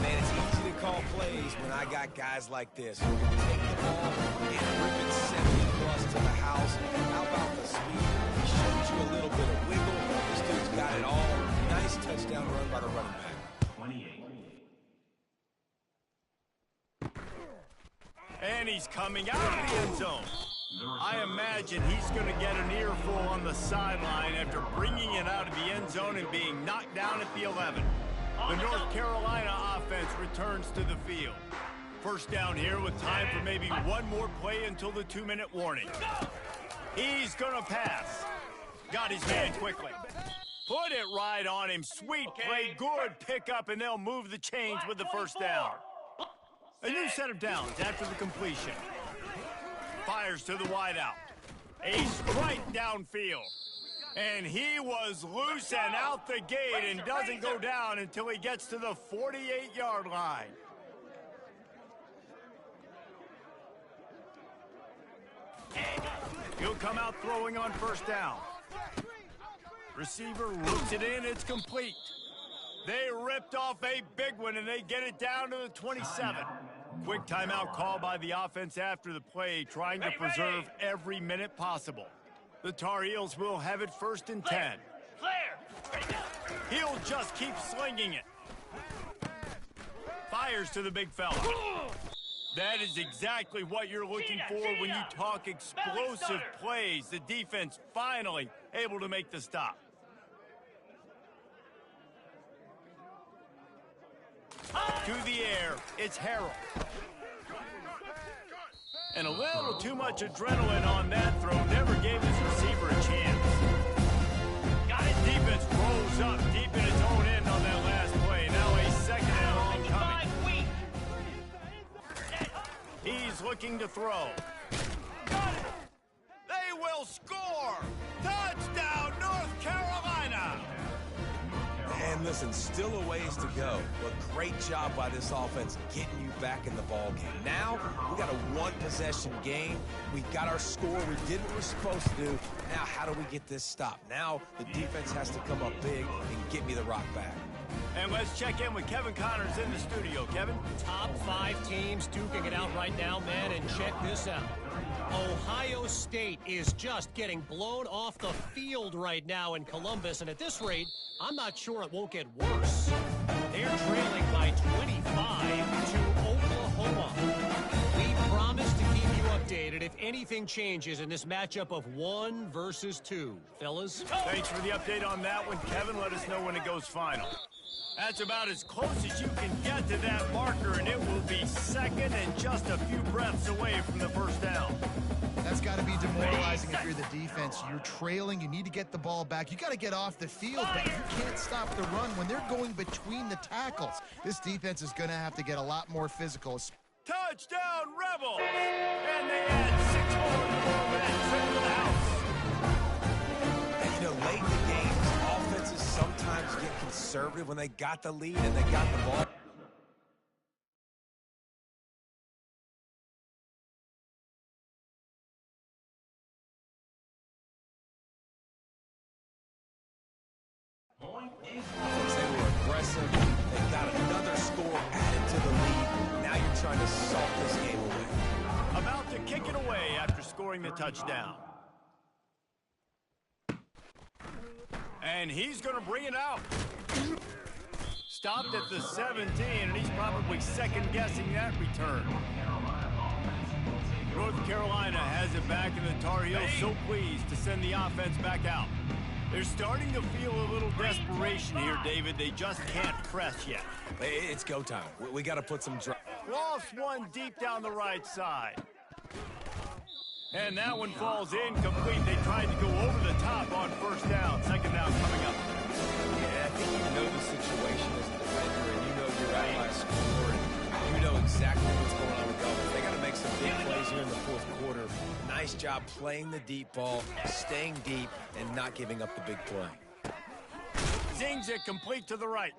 Man, it's easy to call plays when I got guys like this who can take the ball and rip it 70+ to the house. How about the speed? He shows you a little bit of wiggle. This dude's got it all. Nice touchdown run by the running back. 28. And he's coming out of the end zone. I imagine he's going to get an earful on the sideline after bringing it out of the end zone and being knocked down at the 11. The North Carolina offense returns to the field. First down here with time for maybe one more play until the 2-minute warning. He's going to pass. Got his man quickly. Put it right on him. Sweet play, good pickup, and they'll move the chains with the first down. A new set of downs after the completion. Fires to the wideout. A strike downfield. And he was loose and out the gate and doesn't go down until he gets to the 48-yard line. He'll come out throwing on first down. Receiver loops it in, it's complete. They ripped off a big one, and they get it down to the 27. Quick timeout call by the offense after the play, trying to preserve every minute possible. The Tar Heels will have it 1st and 10. He'll just keep slinging it. Fires to the big fella. That is exactly what you're looking for when you talk explosive plays. The defense finally able to make the stop. To the air, it's Harold. And a little too much adrenaline on that throw never gave his receiver a chance. Got it. Defense rolls up deep in its own end on that last play. Now a 2nd and long coming. He's looking to throw. Got it. They will score. Touchdown, North Carolina. And listen, still a ways to go, but great job by this offense getting you back in the ball game. Now, we got a one-possession game. We got our score. We did what we're supposed to do. Now, how do we get this stopped? Now, the defense has to come up big and get me the rock back. And let's check in with Kevin Connors in the studio. Kevin? Top 5 teams duking it out right now, man, and check this out. Ohio State is just getting blown off the field right now in Columbus, and at this rate, I'm not sure it won't get worse. They're trailing by 25 to Oklahoma. We promise to keep you updated if anything changes in this matchup of 1 versus 2. Fellas? Thanks for the update on that one, Kevin. Let us know when it goes final. That's about as close as you can get to that marker, and it will be second and just a few breaths away from the first down. That's got to be demoralizing if you're the defense. You're trailing. You need to get the ball back. You got to get off the field, but you can't stop the run when they're going between the tackles. This defense is going to have to get a lot more physical. Touchdown, Rebels! And they add 6 more to that trip to the house. And, you know, late in the games, offenses sometimes get conservative when they got the lead and they got the ball. They were aggressive. They got another score added to the lead. Now you're trying to salt this game away. About to kick it away after scoring the touchdown. And he's going to bring it out. Stopped at the 17, and he's probably second-guessing that return. North Carolina has it back, and the Tar Heels so pleased to send the offense back out. They're starting to feel a little desperation here, David. They just can't press yet. It's go time. We got to put some drive. Lost one deep down the right side. And that one falls incomplete. They tried to go over the top on first down. Second down coming up. Yeah, I think you know the situation as a defender, and you know you're out by a score, and you know exactly what's going on with the offense. They got to make some big plays here in the fourth quarter. Nice job playing the deep ball, staying deep, and not giving up the big play. Zings it complete to the right.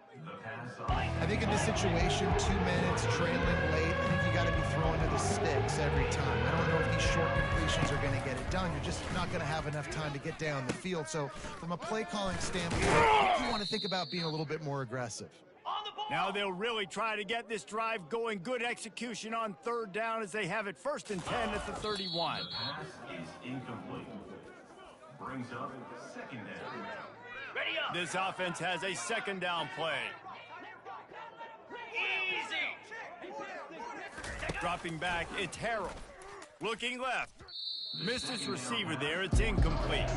I think in this situation, 2 minutes trailing late, I think you got to be throwing to the sticks every time. I don't know if these short completions are going to get it done. You're just not going to have enough time to get down the field. So from a play calling standpoint, you want to think about being a little bit more aggressive. Now they'll really try to get this drive going. Good execution on third down as they have it 1st and 10 at the 31. The pass is incomplete. Brings up second down. Ready up. This offense has a second down play. Easy. Dropping back, it's Harrell. Looking left. Missed his receiver there. It's incomplete.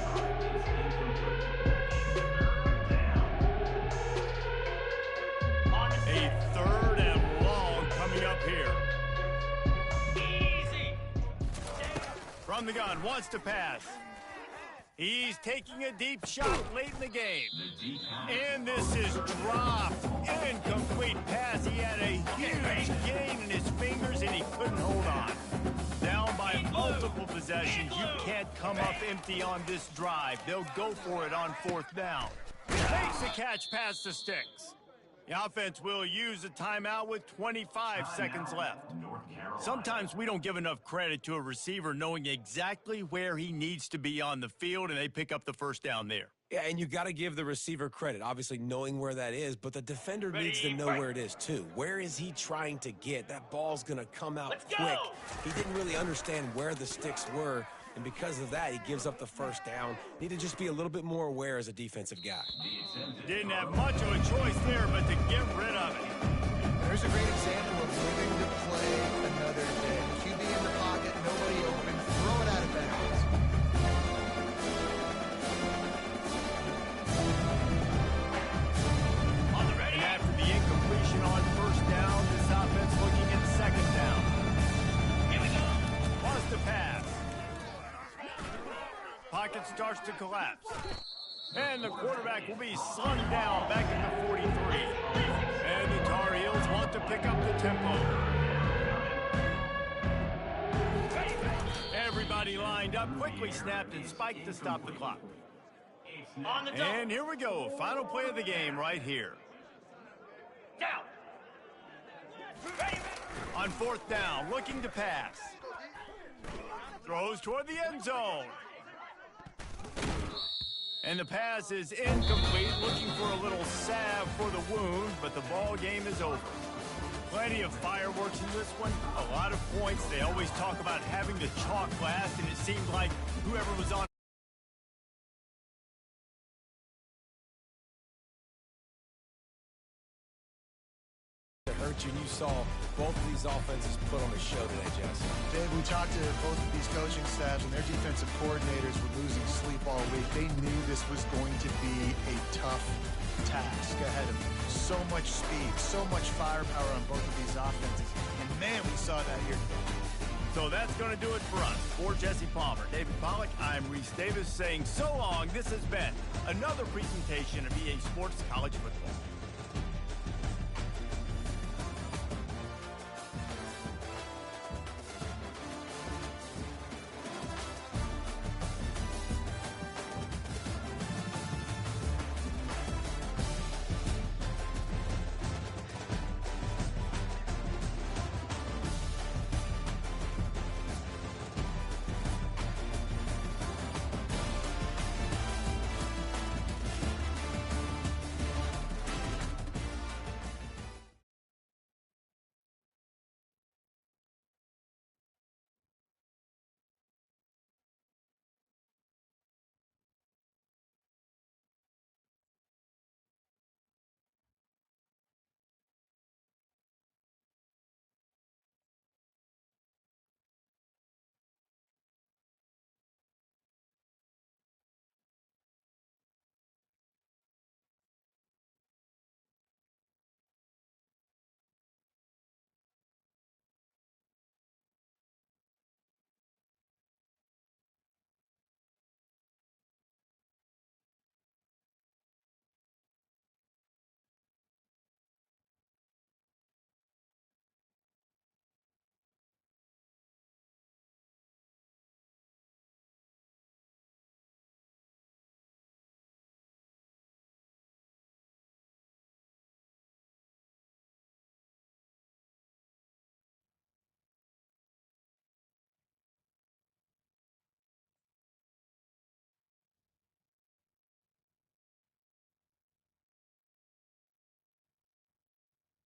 A 3rd and long coming up here. Easy. From the gun, wants to pass. He's taking a deep shot late in the game. And this is dropped. Incomplete pass. He had a huge gain in his fingers, and he couldn't hold on. Down by multiple possessions. You can't come up empty on this drive. They'll go for it on 4th down. Makes the catch past the sticks. The offense will use a timeout with 25 seconds left. Sometimes we don't give enough credit to a receiver knowing exactly where he needs to be on the field, and they pick up the first down there. Yeah, and you got to give the receiver credit, obviously knowing where that is, but the defender needs to know where it is too. Where is he trying to get? That ball's going to come out quick. He didn't really understand where the sticks were, and because of that, he gives up the first down. Need to just be a little bit more aware as a defensive guy. Didn't have much of a choice there, but to get rid of it. There's a great example of living to play another day. QB in the pocket, nobody open, throw it out of bounds. And after the incompletion on first down, this offense looking at second down. Here we go. Wants to pass. Pocket starts to collapse. And the quarterback will be slung down back at the 43. And the Tar Heels want to pick up the tempo. Everybody lined up, quickly snapped and spiked to stop the clock. On the double. And here we go, final play of the game right here. Down. Ready. On 4th down, looking to pass. Throws toward the end zone. And the pass is incomplete, looking for a little salve for the wound, but the ball game is over. Plenty of fireworks in this one, a lot of points. They always talk about having the chalk last, and it seemed like whoever was on hurt you, and you saw both of these offenses put on a show today, Jess. Dave, we talked to both of these coaching staffs, and their defensive coordinators were losing sleep all week. They knew this was going to be a tough task ahead of them. So much speed, so much firepower on both of these offenses, and man, we saw that here today. So that's going to do it for us. For Jesse Palmer, David Pollack, I'm Reese Davis saying so long. This has been another presentation of EA Sports College Football.